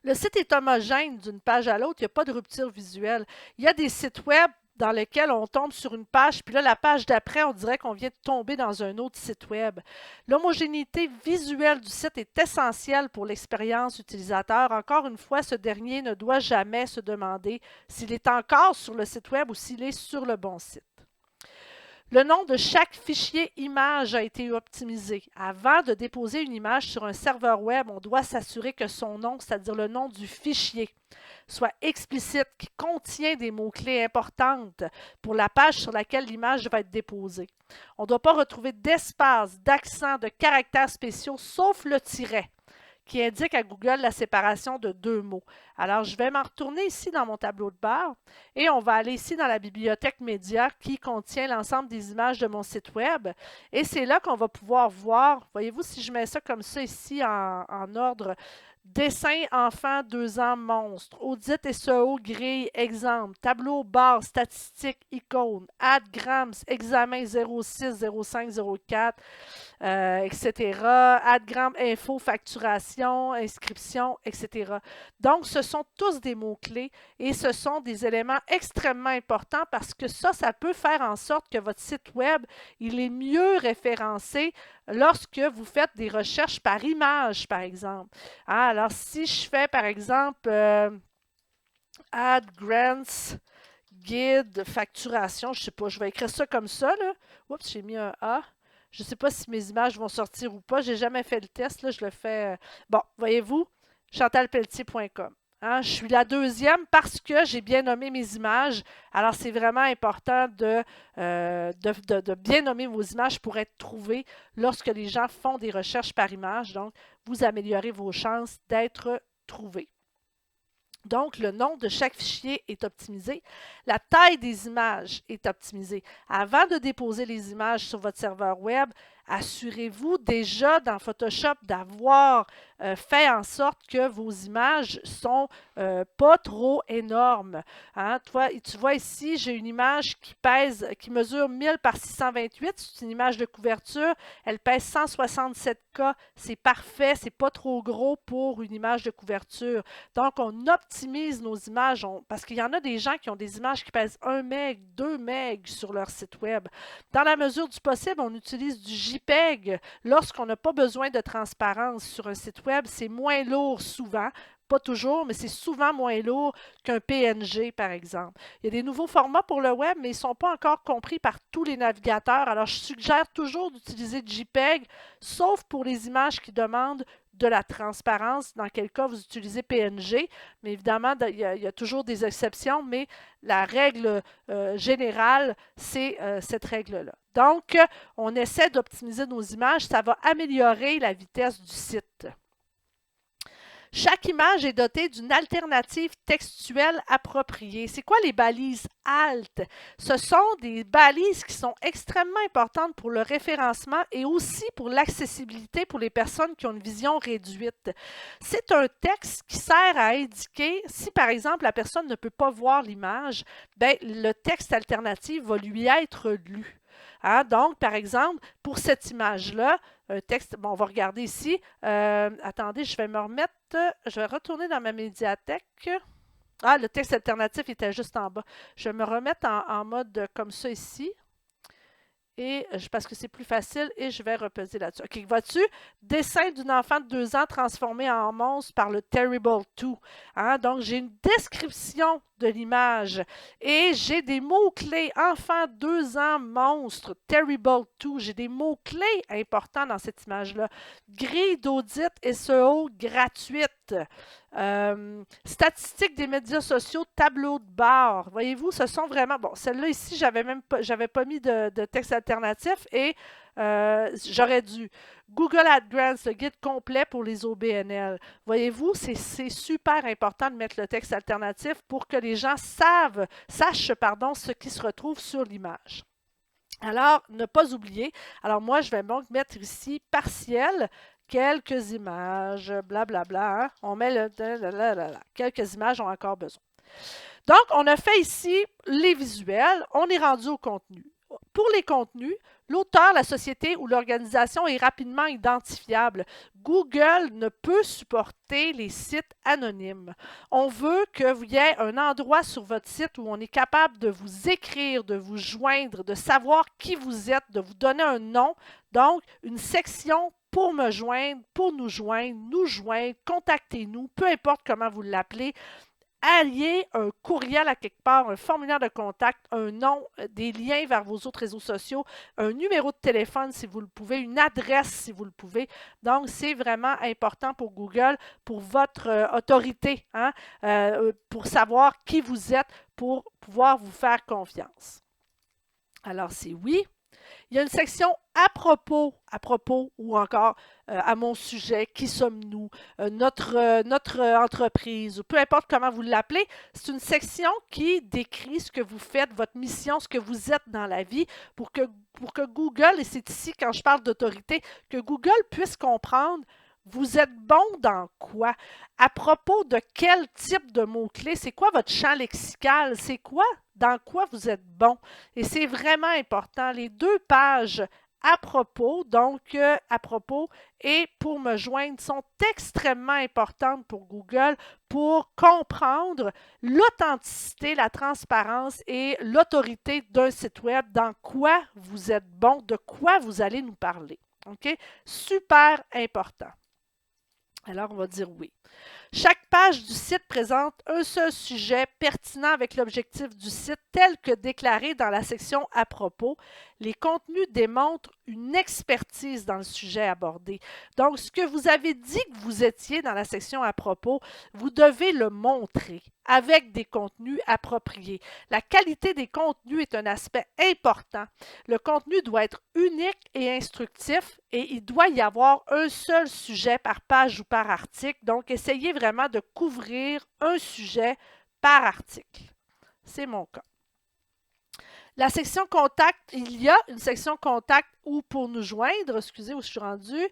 Le site est homogène d'une page à l'autre, il n'y a pas de rupture visuelle. Il y a des sites web dans lequel on tombe sur une page, puis là, la page d'après, on dirait qu'on vient de tomber dans un autre site web. L'homogénéité visuelle du site est essentielle pour l'expérience utilisateur. Encore une fois, ce dernier ne doit jamais se demander s'il est encore sur le site web ou s'il est sur le bon site. Le nom de chaque fichier image a été optimisé. Avant de déposer une image sur un serveur web, on doit s'assurer que son nom, c'est-à-dire le nom du fichier, soit explicite, qui contient des mots-clés importantes pour la page sur laquelle l'image va être déposée. On ne doit pas retrouver d'espace, d'accent, de caractères spéciaux, sauf le tiret, qui indique à Google la séparation de deux mots. Alors, je vais m'en retourner ici dans mon tableau de bord et on va aller ici dans la bibliothèque média qui contient l'ensemble des images de mon site web. Et c'est là qu'on va pouvoir voir, voyez-vous, si je mets ça comme ça ici en ordre, dessin enfant 2 ans monstre, audit SEO grille exemple, tableau barre statistique icône, adgrams examen 06 05 04, etc. Adgram info facturation, inscription, etc. Donc, ce sont tous des mots-clés et ce sont des éléments extrêmement importants parce que ça peut faire en sorte que votre site web, il est mieux référencé lorsque vous faites des recherches par image, par exemple. Hein, alors, si je fais, par exemple, Ad Grants Guide Facturation, je ne sais pas, je vais écrire ça comme ça, là. Oups, j'ai mis un A. Je ne sais pas si mes images vont sortir ou pas. Je n'ai jamais fait le test, là, je le fais. Bon, voyez-vous, chantalpelletier.com. Hein, je suis la deuxième parce que j'ai bien nommé mes images. Alors, c'est vraiment important de bien nommer vos images pour être trouvées lorsque les gens font des recherches par image. Donc, vous améliorez vos chances d'être trouvés. Donc, le nom de chaque fichier est optimisé. La taille des images est optimisée. Avant de déposer les images sur votre serveur web, assurez-vous déjà dans Photoshop d'avoir fait en sorte que vos images sont pas trop énormes. Hein? Tu vois ici, j'ai une image qui mesure 1000 par 628. C'est une image de couverture. Elle pèse 167K. C'est parfait. C'est pas trop gros pour une image de couverture. Donc, on optimise nos images parce qu'il y en a des gens qui ont des images qui pèsent 1 MB, 2 MB sur leur site web. Dans la mesure du possible, on utilise du JPEG lorsqu'on n'a pas besoin de transparence sur un site web. C'est moins lourd souvent. Pas toujours, mais c'est souvent moins lourd qu'un PNG, par exemple. Il y a des nouveaux formats pour le web, mais ils ne sont pas encore compris par tous les navigateurs. Alors, je suggère toujours d'utiliser JPEG, sauf pour les images qui demandent de la transparence, dans quel cas vous utilisez PNG. Mais évidemment, il y a toujours des exceptions, mais la règle générale, c'est cette règle-là. Donc, on essaie d'optimiser nos images. Ça va améliorer la vitesse du site. Chaque image est dotée d'une alternative textuelle appropriée. C'est quoi les balises alt? Ce sont des balises qui sont extrêmement importantes pour le référencement et aussi pour l'accessibilité pour les personnes qui ont une vision réduite. C'est un texte qui sert à indiquer, si par exemple la personne ne peut pas voir l'image, ben, le texte alternatif va lui être lu. Hein? Donc, par exemple, pour cette image-là, un texte, bon, on va regarder ici. Attendez, je vais me remettre, je vais retourner dans ma médiathèque. Ah, le texte alternatif était juste en bas. Je vais me remettre en mode comme ça ici. Et parce que c'est plus facile et je vais repeser là-dessus. OK, vois-tu? Dessin d'une enfant de 2 ans transformée en monstre par le Terrible 2. Hein? Donc, j'ai une description de l'image et j'ai des mots-clés. Enfant 2 ans, monstre, Terrible 2. J'ai des mots-clés importants dans cette image-là. Grille d'audit SEO gratuite. Statistiques des médias sociaux, tableau de bord. Voyez-vous, ce sont vraiment... Bon, celle-là ici, j'avais pas mis de texte alternatif et j'aurais dû. Google AdGrants, le guide complet pour les OBNL. Voyez-vous, c'est super important de mettre le texte alternatif pour que les gens sachent ce qui se retrouve sur l'image. Alors, ne pas oublier. Alors, moi, je vais donc mettre ici partiel. Quelques images, blablabla. Hein? On met le... Quelques images ont encore besoin. Donc, on a fait ici les visuels. On est rendu au contenu. Pour les contenus, L'auteur, la société ou l'organisation est rapidement identifiable. Google ne peut supporter les sites anonymes. On veut qu'il y ait un endroit sur votre site où on est capable de vous écrire, de vous joindre, de savoir qui vous êtes, de vous donner un nom. Donc, une section pour me joindre, pour nous joindre, contactez-nous, peu importe comment vous l'appelez. Alliez un courriel à quelque part, un formulaire de contact, un nom, des liens vers vos autres réseaux sociaux, un numéro de téléphone si vous le pouvez, une adresse si vous le pouvez. Donc, c'est vraiment important pour Google, pour votre autorité, hein, pour savoir qui vous êtes, pour pouvoir vous faire confiance. Alors, c'est oui. Il y a une section à propos ou encore à mon sujet, qui sommes-nous, notre entreprise, ou peu importe comment vous l'appelez. C'est une section qui décrit ce que vous faites, votre mission, ce que vous êtes dans la vie, pour que Google, et c'est ici quand je parle d'autorité, que Google puisse comprendre vous êtes bon dans quoi? À propos de quel type de mots-clés? C'est quoi votre champ lexical? C'est quoi? Dans quoi vous êtes bon? Et c'est vraiment important. Les 2 pages à propos, donc à propos et pour me joindre sont extrêmement importantes pour Google pour comprendre l'authenticité, la transparence et l'autorité d'un site web, dans quoi vous êtes bon, de quoi vous allez nous parler. OK? Super important. Alors, on va dire oui. Chaque page du site présente un seul sujet pertinent avec l'objectif du site tel que déclaré dans la section à propos. Les contenus démontrent une expertise dans le sujet abordé. Donc, ce que vous avez dit que vous étiez dans la section à propos, vous devez le montrer avec des contenus appropriés. La qualité des contenus est un aspect important. Le contenu doit être unique et instructif et il doit y avoir un seul sujet par page ou par article. Donc, essayez vraiment de couvrir un sujet par article. C'est mon cas. La section contact, il y a une section contact ou pour nous joindre, excusez où je suis rendue,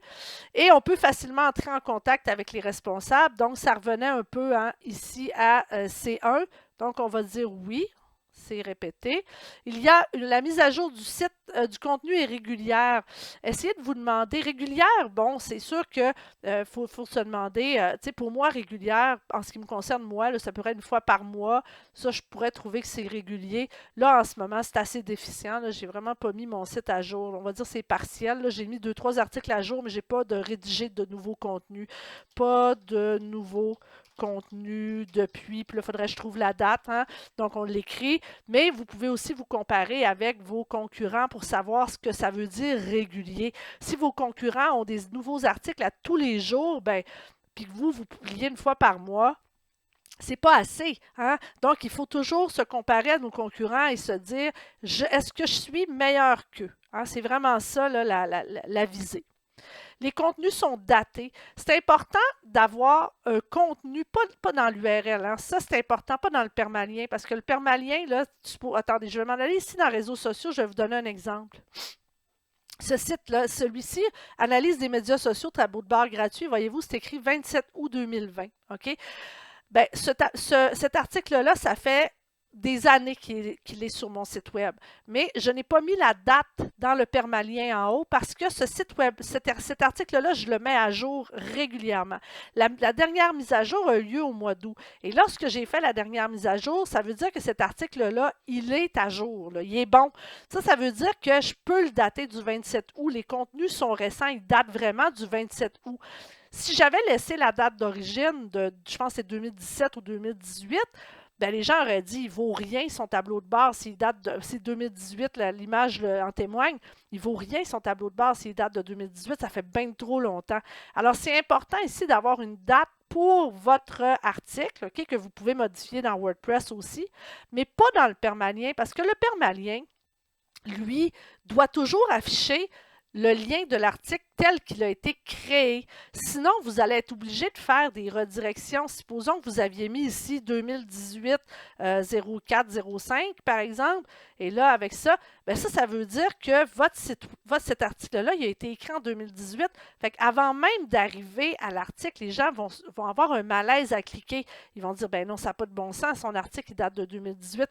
et on peut facilement entrer en contact avec les responsables. Donc, ça revenait un peu ici à C1. Donc, on va dire oui. C'est répété. Il y a la mise à jour du site, du contenu est régulière. Essayez de vous demander, régulière, bon, c'est sûr que faut se demander, tu sais, pour moi, régulière, en ce qui me concerne, moi, là, ça pourrait être une fois par mois. Ça, je pourrais trouver que c'est régulier. Là, en ce moment, c'est assez déficient. J'ai vraiment pas mis mon site à jour. On va dire que c'est partiel. J'ai mis 2-3 articles à jour, mais j'ai pas de rédigé de nouveaux contenus. Pas de nouveaux contenu depuis, puis là, il faudrait que je trouve la date, hein? Donc on l'écrit, mais vous pouvez aussi vous comparer avec vos concurrents pour savoir ce que ça veut dire régulier. Si vos concurrents ont des nouveaux articles à tous les jours, ben, puis que vous publiez une fois par mois, c'est pas assez, hein? Donc, il faut toujours se comparer à nos concurrents et se dire, est-ce que je suis meilleur qu'eux? Hein? C'est vraiment ça, là, la visée. Les contenus sont datés. C'est important d'avoir un contenu, pas dans l'URL, hein. Ça, c'est important, pas dans le permalien, parce que le permalien, là, attendez, je vais m'en aller ici dans les réseaux sociaux, je vais vous donner un exemple. Ce site-là, celui-ci, analyse des médias sociaux, tableau de bord gratuit, voyez-vous, c'est écrit 27 août 2020, OK? Bien, cet article-là, ça fait des années qu'il est sur mon site web. Mais je n'ai pas mis la date dans le permalien en haut parce que ce site web, cet article-là, je le mets à jour régulièrement. La dernière mise à jour a eu lieu au mois d'août. Et lorsque j'ai fait la dernière mise à jour, ça veut dire que cet article-là, il est à jour. Là, il est bon. Ça veut dire que je peux le dater du 27 août. Les contenus sont récents. Ils datent vraiment du 27 août. Si j'avais laissé la date d'origine de, je pense que c'est 2017 ou 2018, ben les gens auraient dit, il ne vaut rien son tableau de bord s'il date de, c'est 2018, l'image en témoigne, il ne vaut rien son tableau de bord s'il date de 2018, ça fait bien trop longtemps. Alors, c'est important ici d'avoir une date pour votre article, okay, que vous pouvez modifier dans WordPress aussi, mais pas dans le permalien, parce que le permalien, lui, doit toujours afficher le lien de l'article tel qu'il a été créé. Sinon, vous allez être obligé de faire des redirections. Supposons que vous aviez mis ici 2018 0405, par exemple, et là, avec ça, bien ça veut dire que cet article-là, il a été écrit en 2018. Fait qu'avant même d'arriver à l'article, les gens vont avoir un malaise à cliquer. Ils vont dire, ben non, ça n'a pas de bon sens, son article il date de 2018,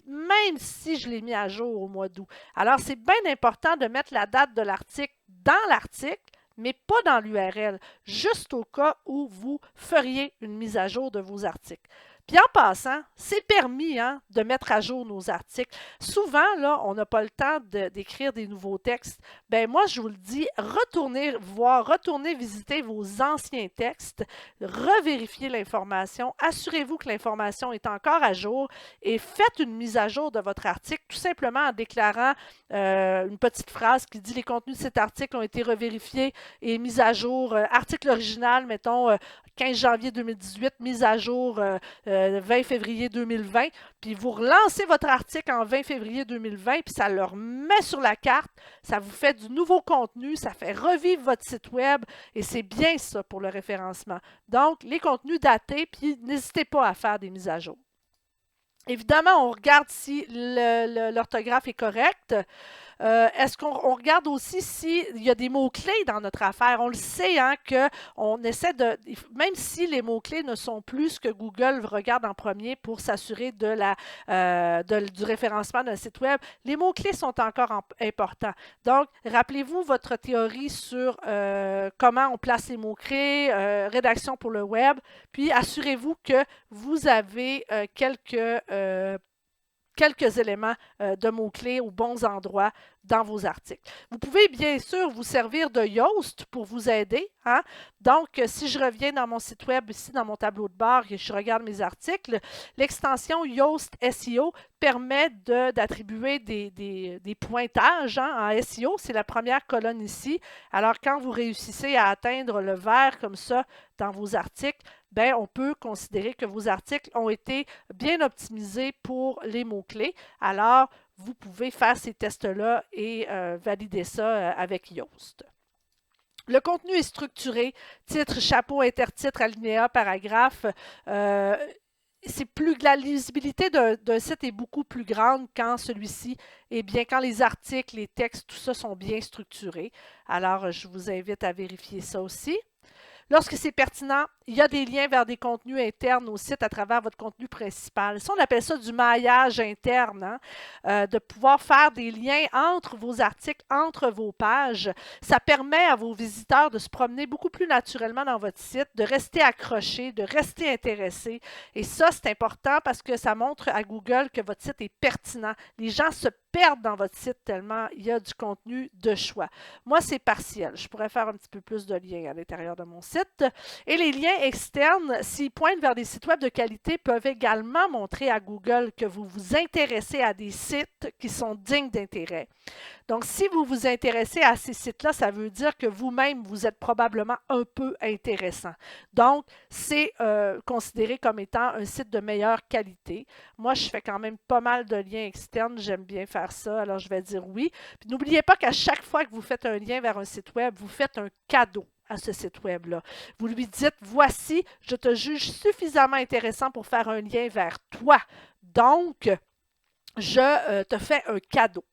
même si je l'ai mis à jour au mois d'août. Alors, c'est bien important de mettre la date de l'article dans l'article, mais pas dans l'URL, juste au cas où vous feriez une mise à jour de vos articles. Puis en passant, c'est permis de mettre à jour nos articles. Souvent, là, on n'a pas le temps d'écrire des nouveaux textes. Ben moi, je vous le dis, retournez voir, retournez visiter vos anciens textes, revérifiez l'information, assurez-vous que l'information est encore à jour et faites une mise à jour de votre article, tout simplement en déclarant une petite phrase qui dit « Les contenus de cet article ont été revérifiés et mis à jour. Article original, mettons, 15 janvier 2018, mise à jour 20 février 2020, puis vous relancez votre article en 20 février 2020, puis ça le remet sur la carte, ça vous fait du nouveau contenu, ça fait revivre votre site web, et c'est bien ça pour le référencement. Donc, les contenus datés, puis n'hésitez pas à faire des mises à jour. Évidemment, on regarde si l'orthographe est correcte. Est-ce qu'on regarde aussi s'il y a des mots-clés dans notre affaire? On le sait, qu'on essaie de... Même si les mots-clés ne sont plus ce que Google regarde en premier pour s'assurer du référencement d'un site web, les mots-clés sont encore importants. Donc, rappelez-vous votre théorie sur comment on place les mots-clés, rédaction pour le web, puis assurez-vous que vous avez quelques éléments de mots-clés aux bons endroits dans vos articles. Vous pouvez bien sûr vous servir de Yoast pour vous aider. Donc, si je reviens dans mon site web, ici dans mon tableau de bord et je regarde mes articles, l'extension Yoast SEO permet d'attribuer des pointages en SEO. C'est la première colonne ici. Alors, quand vous réussissez à atteindre le vert comme ça dans vos articles, ben, on peut considérer que vos articles ont été bien optimisés pour les mots-clés. Alors, vous pouvez faire ces tests-là et valider ça avec Yoast. Le contenu est structuré, titre, chapeau, intertitre, alinéa, paragraphe. La lisibilité d'un site est beaucoup plus grande quand celui-ci est bien, quand les articles, les textes, tout ça sont bien structurés. Alors, je vous invite à vérifier ça aussi. Lorsque c'est pertinent, il y a des liens vers des contenus internes au site à travers votre contenu principal. Ça, on appelle ça du maillage interne, de pouvoir faire des liens entre vos articles, entre vos pages. Ça permet à vos visiteurs de se promener beaucoup plus naturellement dans votre site, de rester accrochés, de rester intéressés. Et ça, c'est important parce que ça montre à Google que votre site est pertinent. Les gens se perdent dans votre site tellement il y a du contenu de choix. Moi, c'est partiel. Je pourrais faire un petit peu plus de liens à l'intérieur de mon site. Et les liens externes, s'ils pointent vers des sites web de qualité, peuvent également montrer à Google que vous vous intéressez à des sites qui sont dignes d'intérêt. Donc, si vous vous intéressez à ces sites-là, ça veut dire que vous-même, vous êtes probablement un peu intéressant. Donc, c'est considéré comme étant un site de meilleure qualité. Moi, je fais quand même pas mal de liens externes. J'aime bien faire ça, alors je vais dire oui. Puis n'oubliez pas qu'à chaque fois que vous faites un lien vers un site web, vous faites un cadeau à ce site web-là. Vous lui dites, voici, je te juge suffisamment intéressant pour faire un lien vers toi. Donc, je te fais un cadeau.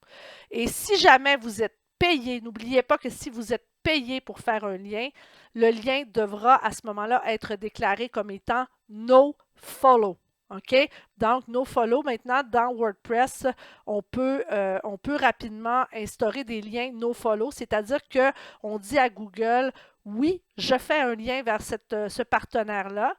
Et si jamais vous êtes payé, n'oubliez pas que si vous êtes payé pour faire un lien, le lien devra à ce moment-là être déclaré comme étant no follow. OK? Donc, no follow, maintenant, dans WordPress, on peut rapidement instaurer des liens no follow, c'est-à-dire qu'on dit à Google, oui, je fais un lien vers ce partenaire-là,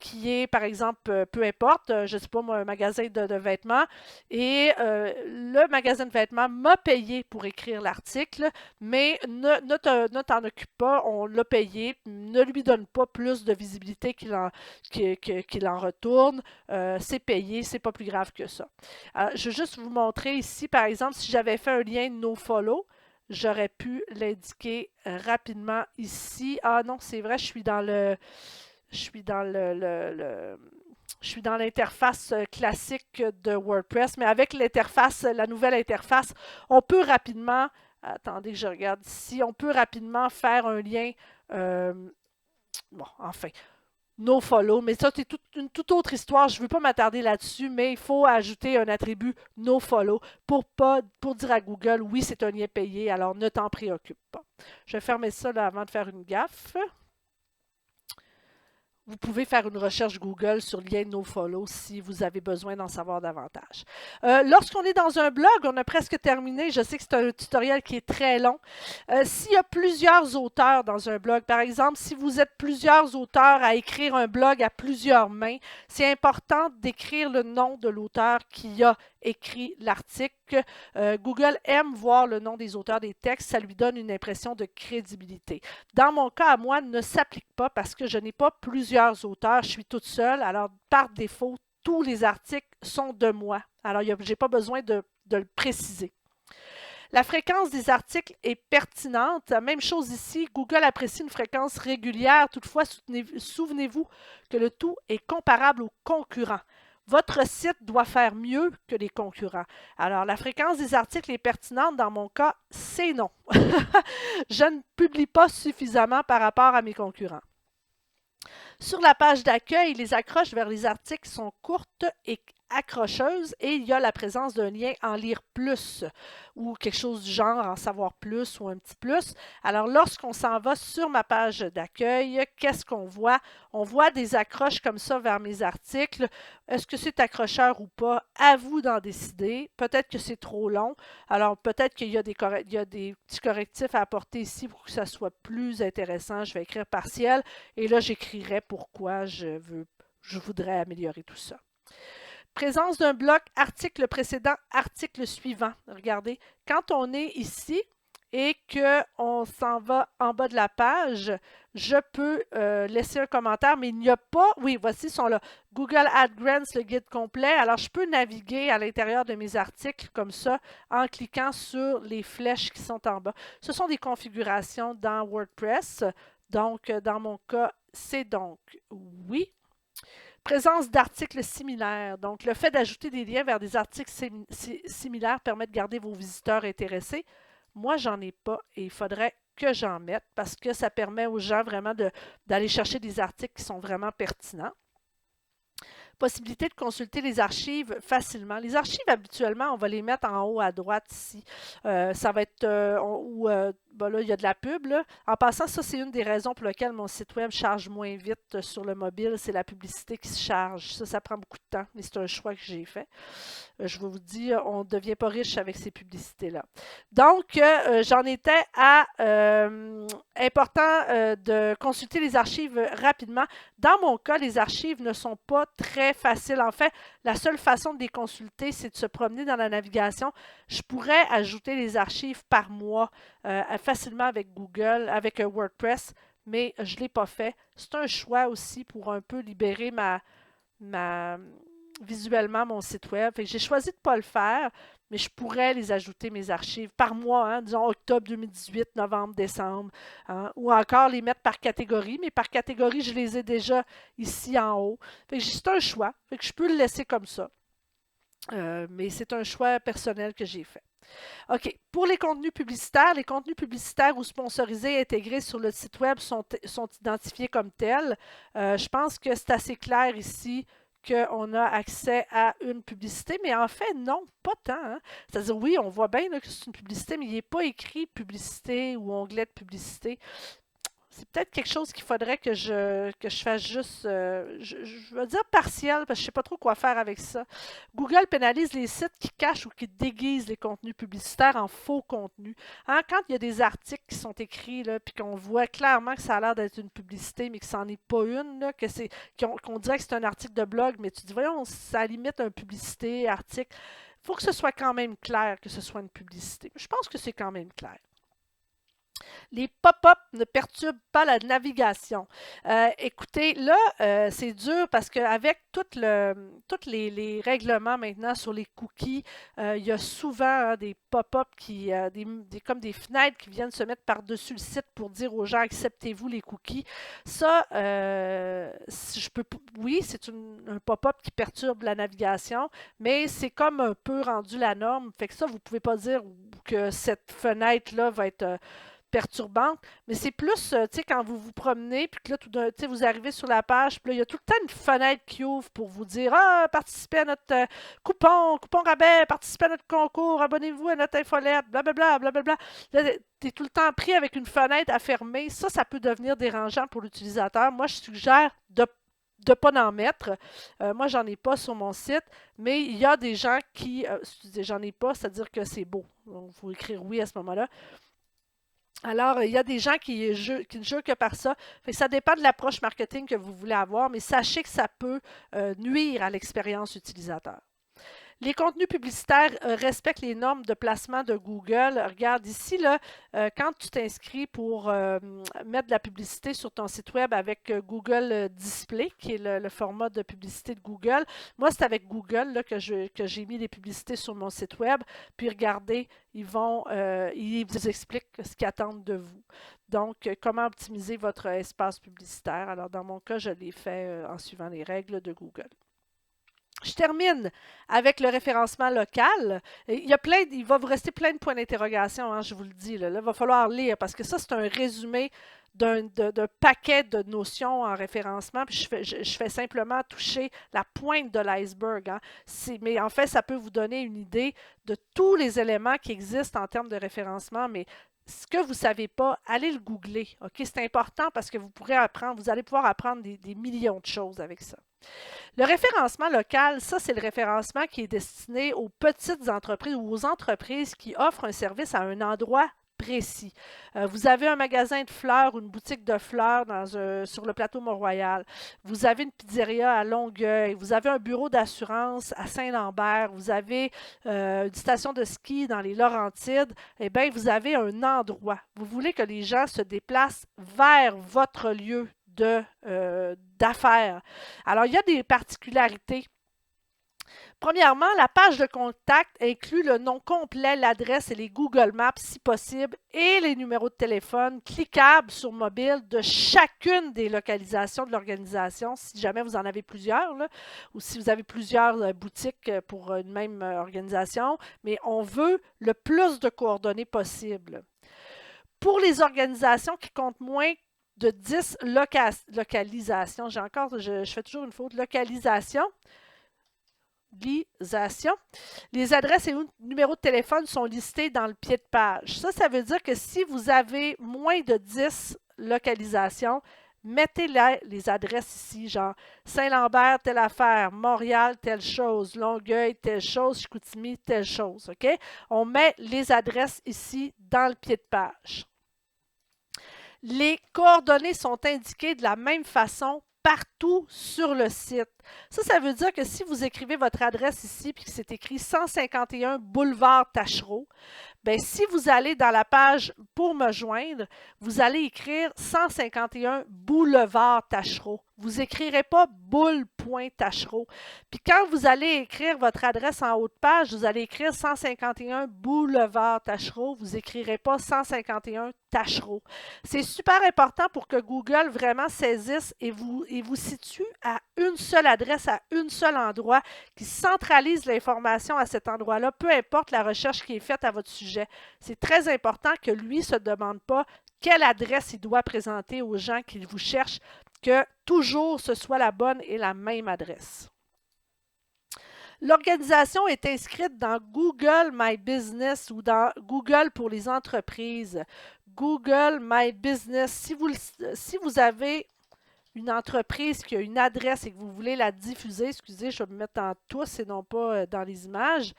qui est, par exemple, peu importe, je ne sais pas moi, un magasin de vêtements, et le magasin de vêtements m'a payé pour écrire l'article, mais ne t'en occupe pas, on l'a payé, ne lui donne pas plus de visibilité qu'il en retourne, c'est payé, c'est pas plus grave que ça. Alors, je vais juste vous montrer ici, par exemple, si j'avais fait un lien nofollow, j'aurais pu l'indiquer rapidement ici. Ah non, c'est vrai, je suis dans l'interface classique de WordPress, mais avec l'interface, la nouvelle interface, on peut rapidement, attendez que je regarde ici, on peut rapidement faire un lien, bon, enfin, nofollow. Mais ça, c'est une toute autre histoire. Je ne veux pas m'attarder là-dessus, mais il faut ajouter un attribut nofollow pour dire à Google, oui, c'est un lien payé, alors ne t'en préoccupe pas. Je vais fermer ça là, avant de faire une gaffe. Vous pouvez faire une recherche Google sur lien nofollow si vous avez besoin d'en savoir davantage. Lorsqu'on est dans un blog, on a presque terminé. Je sais que c'est un tutoriel qui est très long. S'il y a plusieurs auteurs dans un blog, par exemple, si vous êtes plusieurs auteurs à écrire un blog à plusieurs mains, c'est important d'écrire le nom de l'auteur qui a écrit l'article. Google aime voir le nom des auteurs des textes. Ça lui donne une impression de crédibilité. Dans mon cas, à moi, ne s'applique pas parce que je n'ai pas plusieurs auteurs. Je suis toute seule. Alors, par défaut, tous les articles sont de moi. Alors, je n'ai pas besoin de le préciser. La fréquence des articles est pertinente. Même chose ici, Google apprécie une fréquence régulière. Toutefois, souvenez-vous que le tout est comparable aux concurrents. Votre site doit faire mieux que les concurrents. Alors, la fréquence des articles est pertinente. Dans mon cas, c'est non. Je ne publie pas suffisamment par rapport à mes concurrents. Sur la page d'accueil, les accroches vers les articles sont courtes et accrocheuses et il y a la présence d'un lien en lire plus ou quelque chose du genre en savoir plus ou un petit plus. Alors, lorsqu'on s'en va sur ma page d'accueil, qu'est-ce qu'on voit? On voit des accroches comme ça vers mes articles. Est-ce que c'est accrocheur ou pas? À vous d'en décider. Peut-être que c'est trop long. Alors, peut-être qu'il y a des petits correctifs à apporter ici pour que ça soit plus intéressant. Je vais écrire partiel et là, j'écrirai pourquoi je voudrais améliorer tout ça. Présence d'un bloc, article précédent, article suivant. Regardez, quand on est ici et qu'on s'en va en bas de la page, je peux laisser un commentaire, mais il n'y a pas... Oui, voici, sont là. Google AdGrants, le guide complet. Alors, je peux naviguer à l'intérieur de mes articles comme ça en cliquant sur les flèches qui sont en bas. Ce sont des configurations dans WordPress. Donc, dans mon cas, c'est donc oui. Présence d'articles similaires. Donc, le fait d'ajouter des liens vers des articles similaires permet de garder vos visiteurs intéressés. Moi, j'en ai pas et il faudrait que j'en mette parce que ça permet aux gens vraiment d'aller chercher des articles qui sont vraiment pertinents. Possibilité de consulter les archives facilement. Les archives, habituellement, on va les mettre en haut à droite ici. Ça va être là, il y a de la pub. Là. En passant, ça, c'est une des raisons pour lesquelles mon site web charge moins vite sur le mobile. C'est la publicité qui se charge. Ça prend beaucoup de temps, mais c'est un choix que j'ai fait. Je vais vous dire, on ne devient pas riche avec ces publicités-là. Donc, j'en étais à important de consulter les archives rapidement. Dans mon cas, les archives ne sont pas très faciles. En fait, la seule façon de les consulter, c'est de se promener dans la navigation. Je pourrais ajouter les archives par mois facilement avec Google, avec WordPress, mais je ne l'ai pas fait. C'est un choix aussi pour un peu libérer visuellement mon site web. J'ai choisi de ne pas le faire, mais je pourrais les ajouter, mes archives, par mois, hein, disons octobre 2018, novembre, décembre, hein, ou encore les mettre par catégorie, mais par catégorie, je les ai déjà ici en haut. C'est un choix, je peux le laisser comme ça. Mais c'est un choix personnel que j'ai fait. OK. Pour les contenus publicitaires ou sponsorisés intégrés sur le site web sont identifiés comme tels. Je pense que c'est assez clair ici qu'on a accès à une publicité, mais en fait, non, pas tant. Hein. C'est-à-dire, oui, on voit bien là, que c'est une publicité, mais il n'est pas écrit publicité ou onglet de publicité. C'est peut-être quelque chose qu'il faudrait que je fasse juste, je vais dire partiel, parce que je ne sais pas trop quoi faire avec ça. Google pénalise les sites qui cachent ou qui déguisent les contenus publicitaires en faux contenus. Hein, quand il y a des articles qui sont écrits, puis qu'on voit clairement que ça a l'air d'être une publicité, mais que ça n'en est pas une, là, qu'on dirait que c'est un article de blog, mais tu dis, voyons, ça limite une publicité, article. Il faut que ce soit quand même clair que ce soit une publicité. Je pense que c'est quand même clair. Les pop-up ne perturbent pas la navigation. Écoutez, là, c'est dur parce qu'avec tous les règlements maintenant sur les cookies, il y a souvent des pop-up comme des fenêtres qui viennent se mettre par-dessus le site pour dire aux gens acceptez-vous les cookies. Ça, oui, c'est un pop-up qui perturbe la navigation, mais c'est comme un peu rendu la norme. Fait que ça, vous ne pouvez pas dire que cette fenêtre-là va être perturbante, mais c'est plus, tu sais, quand vous vous promenez, puis que là, tout d'un, tu sais, vous arrivez sur la page, puis là, il y a tout le temps une fenêtre qui ouvre pour vous dire, ah, participez à notre coupon rabais, participez à notre concours, abonnez-vous à notre infolette, blablabla, blablabla. Là, tu es tout le temps pris avec une fenêtre à fermer. Ça peut devenir dérangeant pour l'utilisateur. Moi, je suggère de ne pas en mettre. Moi, j'en ai pas sur mon site, mais il y a des gens qui, j'en ai pas, c'est-à-dire que c'est beau. Donc, il faut écrire oui à ce moment-là. Alors, il y a des gens qui ne jurent que par ça. Fait que ça dépend de l'approche marketing que vous voulez avoir, mais sachez que ça peut nuire à l'expérience utilisateur. Les contenus publicitaires respectent les normes de placement de Google. Regarde ici, là, quand tu t'inscris pour mettre de la publicité sur ton site web avec Google Display, qui est le format de publicité de Google. Moi, c'est avec Google là, que j'ai mis les publicités sur mon site web. Puis regardez, ils vous expliquent ce qu'ils attendent de vous. Donc, comment optimiser votre espace publicitaire. Alors, dans mon cas, je l'ai fait en suivant les règles de Google. Je termine avec le référencement local. Il va vous rester plein de points d'interrogation, hein, je vous le dis. Là, il va falloir lire parce que ça, c'est un résumé d'un paquet de notions en référencement. Puis je fais simplement toucher la pointe de l'iceberg. Hein. Mais en fait, ça peut vous donner une idée de tous les éléments qui existent en termes de référencement. Mais ce que vous ne savez pas, allez le googler. Okay? C'est important parce que vous allez pouvoir apprendre des millions de choses avec ça. Le référencement local, ça, c'est le référencement qui est destiné aux petites entreprises ou aux entreprises qui offrent un service à un endroit précis. Vous avez un magasin de fleurs ou une boutique de fleurs sur le plateau Mont-Royal. Vous avez une pizzeria à Longueuil. Vous avez un bureau d'assurance à Saint-Lambert. Vous avez une station de ski dans les Laurentides. Eh bien, vous avez un endroit. Vous voulez que les gens se déplacent vers votre lieu d'affaires. Alors, il y a des particularités. Premièrement, la page de contact inclut le nom complet, l'adresse et les Google Maps si possible et les numéros de téléphone cliquables sur mobile de chacune des localisations de l'organisation, si jamais vous en avez plusieurs, là, ou si vous avez plusieurs boutiques pour une même organisation, mais on veut le plus de coordonnées possible. Pour les organisations qui comptent moins de 10 localisations. Je fais toujours une faute. Localisation. Les adresses et numéros de téléphone sont listés dans le pied de page. Ça veut dire que si vous avez moins de 10 localisations, mettez les adresses ici, genre Saint-Lambert, telle affaire, Montréal, telle chose, Longueuil, telle chose, Chicoutimi, telle chose. OK? On met les adresses ici dans le pied de page. Les coordonnées sont indiquées de la même façon partout sur le site. Ça veut dire que si vous écrivez votre adresse ici et que c'est écrit 151 boulevard Taschereau, bien, si vous allez dans la page pour me joindre, vous allez écrire 151 boulevard Taschereau. Vous n'écrirez pas boule.tachereau. Puis quand vous allez écrire votre adresse en haut de page, vous allez écrire 151 boulevard Tachereau. Vous n'écrirez pas 151 Tachereau. C'est super important pour que Google vraiment saisisse et vous situe à une seule adresse, à un seul endroit, qui centralise l'information à cet endroit-là, peu importe la recherche qui est faite à votre sujet. C'est très important que lui ne se demande pas quelle adresse il doit présenter aux gens qui vous cherchent, que toujours ce soit la bonne et la même adresse. L'organisation est inscrite dans Google My Business ou dans Google pour les entreprises. Google My Business. Si vous avez une entreprise qui a une adresse et que vous voulez la diffuser, excusez, je vais me mettre en tous et non pas dans les images,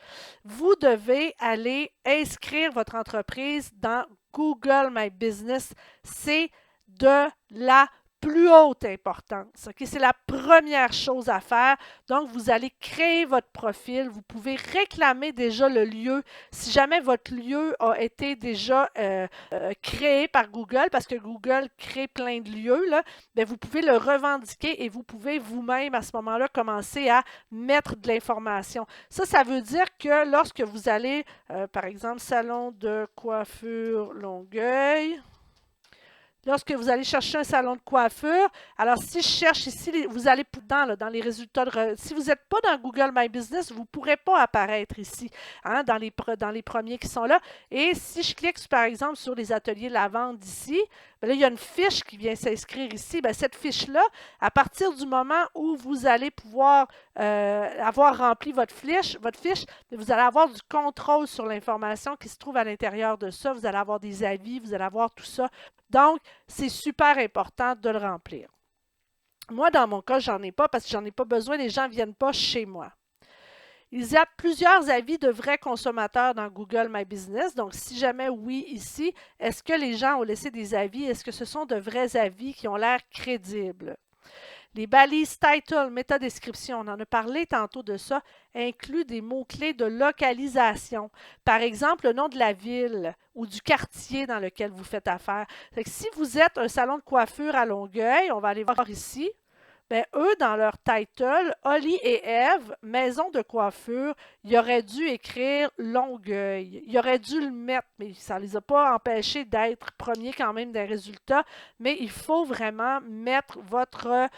vous devez aller inscrire votre entreprise dans Google My Business. C'est de la plus haute importance. Okay? C'est la première chose à faire. Donc, vous allez créer votre profil. Vous pouvez réclamer déjà le lieu. Si jamais votre lieu a été déjà créé par Google, parce que Google crée plein de lieux, là, bien, vous pouvez le revendiquer et vous pouvez vous-même, à ce moment-là, commencer à mettre de l'information. Ça veut dire que lorsque vous allez, par exemple, salon de coiffure Longueuil, Lorsque vous allez chercher un salon de coiffure, alors si je cherche ici, vous allez dans les résultats, si vous n'êtes pas dans Google My Business, vous ne pourrez pas apparaître ici, hein, dans les premiers qui sont là. Et si je clique, par exemple, sur les ateliers de la vente d'ici, bien là, il y a une fiche qui vient s'inscrire ici. Bien, cette fiche-là, à partir du moment où vous allez pouvoir avoir rempli votre fiche, vous allez avoir du contrôle sur l'information qui se trouve à l'intérieur de ça. Vous allez avoir des avis, vous allez avoir tout ça. Donc, c'est super important de le remplir. Moi, dans mon cas, j'en ai pas parce que j'en ai pas besoin. Les gens ne viennent pas chez moi. Il y a plusieurs avis de vrais consommateurs dans Google My Business. Donc, si jamais oui ici, est-ce que les gens ont laissé des avis? Est-ce que ce sont de vrais avis qui ont l'air crédibles? Les balises title, métadescription, on en a parlé tantôt de ça, incluent des mots-clés de localisation. Par exemple, le nom de la ville ou du quartier dans lequel vous faites affaire. Si vous êtes un salon de coiffure à Longueuil, on va aller voir ici, bien, eux, dans leur title, Holly et Eve, maison de coiffure, ils auraient dû écrire Longueuil. Ils auraient dû le mettre, mais ça ne les a pas empêchés d'être premiers quand même des résultats. Mais il faut vraiment mettre votre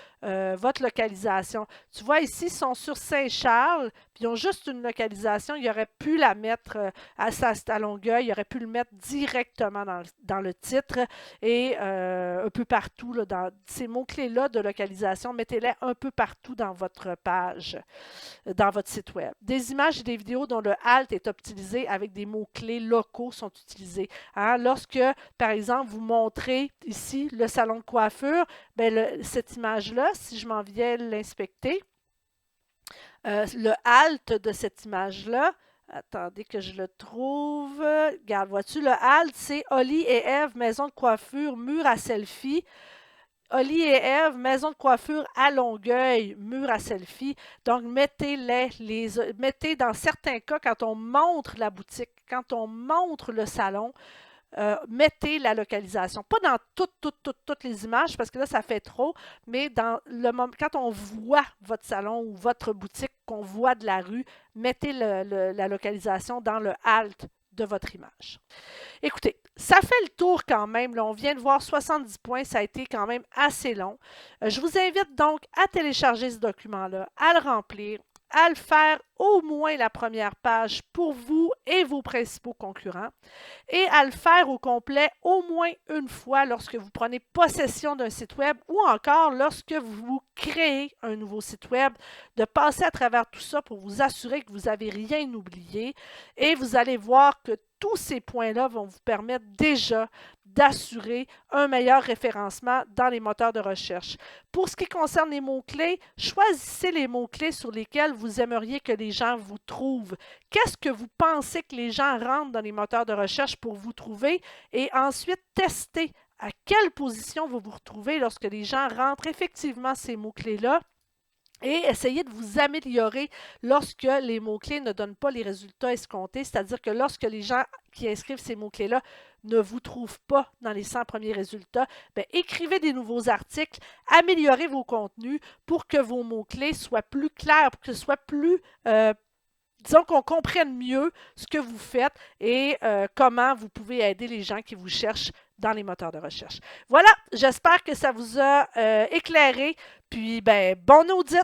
localisation. Tu vois, ici, ils sont sur Saint-Charles, puis ils ont juste une localisation. Ils auraient pu la mettre à Longueuil, ils auraient pu le mettre directement dans le titre et un peu partout, là, dans ces mots-clés-là de localisation, mettez-les un peu partout dans votre page, dans votre site web. Des images et des vidéos dont le HALT est optimisé avec des mots-clés locaux sont utilisés. Hein? Lorsque, par exemple, vous montrez ici le salon de coiffure, bien, cette image-là, si je m'en viens l'inspecter, le HALT de cette image-là, attendez que je le trouve. Regarde, vois-tu, le HALT, c'est Holly et Eve, maison de coiffure, mur à selfie. Holly et Eve, maison de coiffure à Longueuil, mur à selfie. Donc, mettez dans certains cas, quand on montre la boutique, quand on montre le salon, mettez la localisation. Pas dans toutes les images, parce que là, ça fait trop, mais dans le moment, quand on voit votre salon ou votre boutique, qu'on voit de la rue, mettez la localisation dans le HALT de votre image. Écoutez, ça fait le tour quand même. Là, on vient de voir 70 points. Ça a été quand même assez long. Je vous invite donc à télécharger ce document-là, à le remplir, à le faire au moins la première page pour vous et vos principaux concurrents et à le faire au complet au moins une fois lorsque vous prenez possession d'un site web ou encore lorsque vous créez un nouveau site web, de passer à travers tout ça pour vous assurer que vous n'avez rien oublié et vous allez voir que tous ces points-là vont vous permettre déjà d'assurer un meilleur référencement dans les moteurs de recherche. Pour ce qui concerne les mots-clés, choisissez les mots-clés sur lesquels vous aimeriez que les gens vous trouvent. Qu'est-ce que vous pensez que les gens rentrent dans les moteurs de recherche pour vous trouver? Et ensuite, testez à quelle position vous vous retrouvez lorsque les gens rentrent effectivement ces mots-clés-là. Et essayez de vous améliorer lorsque les mots-clés ne donnent pas les résultats escomptés, c'est-à-dire que lorsque les gens qui inscrivent ces mots-clés-là ne vous trouvent pas dans les 100 premiers résultats, bien, écrivez des nouveaux articles, améliorez vos contenus pour que vos mots-clés soient plus clairs, pour que ce soit plus... disons qu'on comprenne mieux ce que vous faites et comment vous pouvez aider les gens qui vous cherchent dans les moteurs de recherche. Voilà, j'espère que ça vous a éclairé. Puis, ben, bon audit!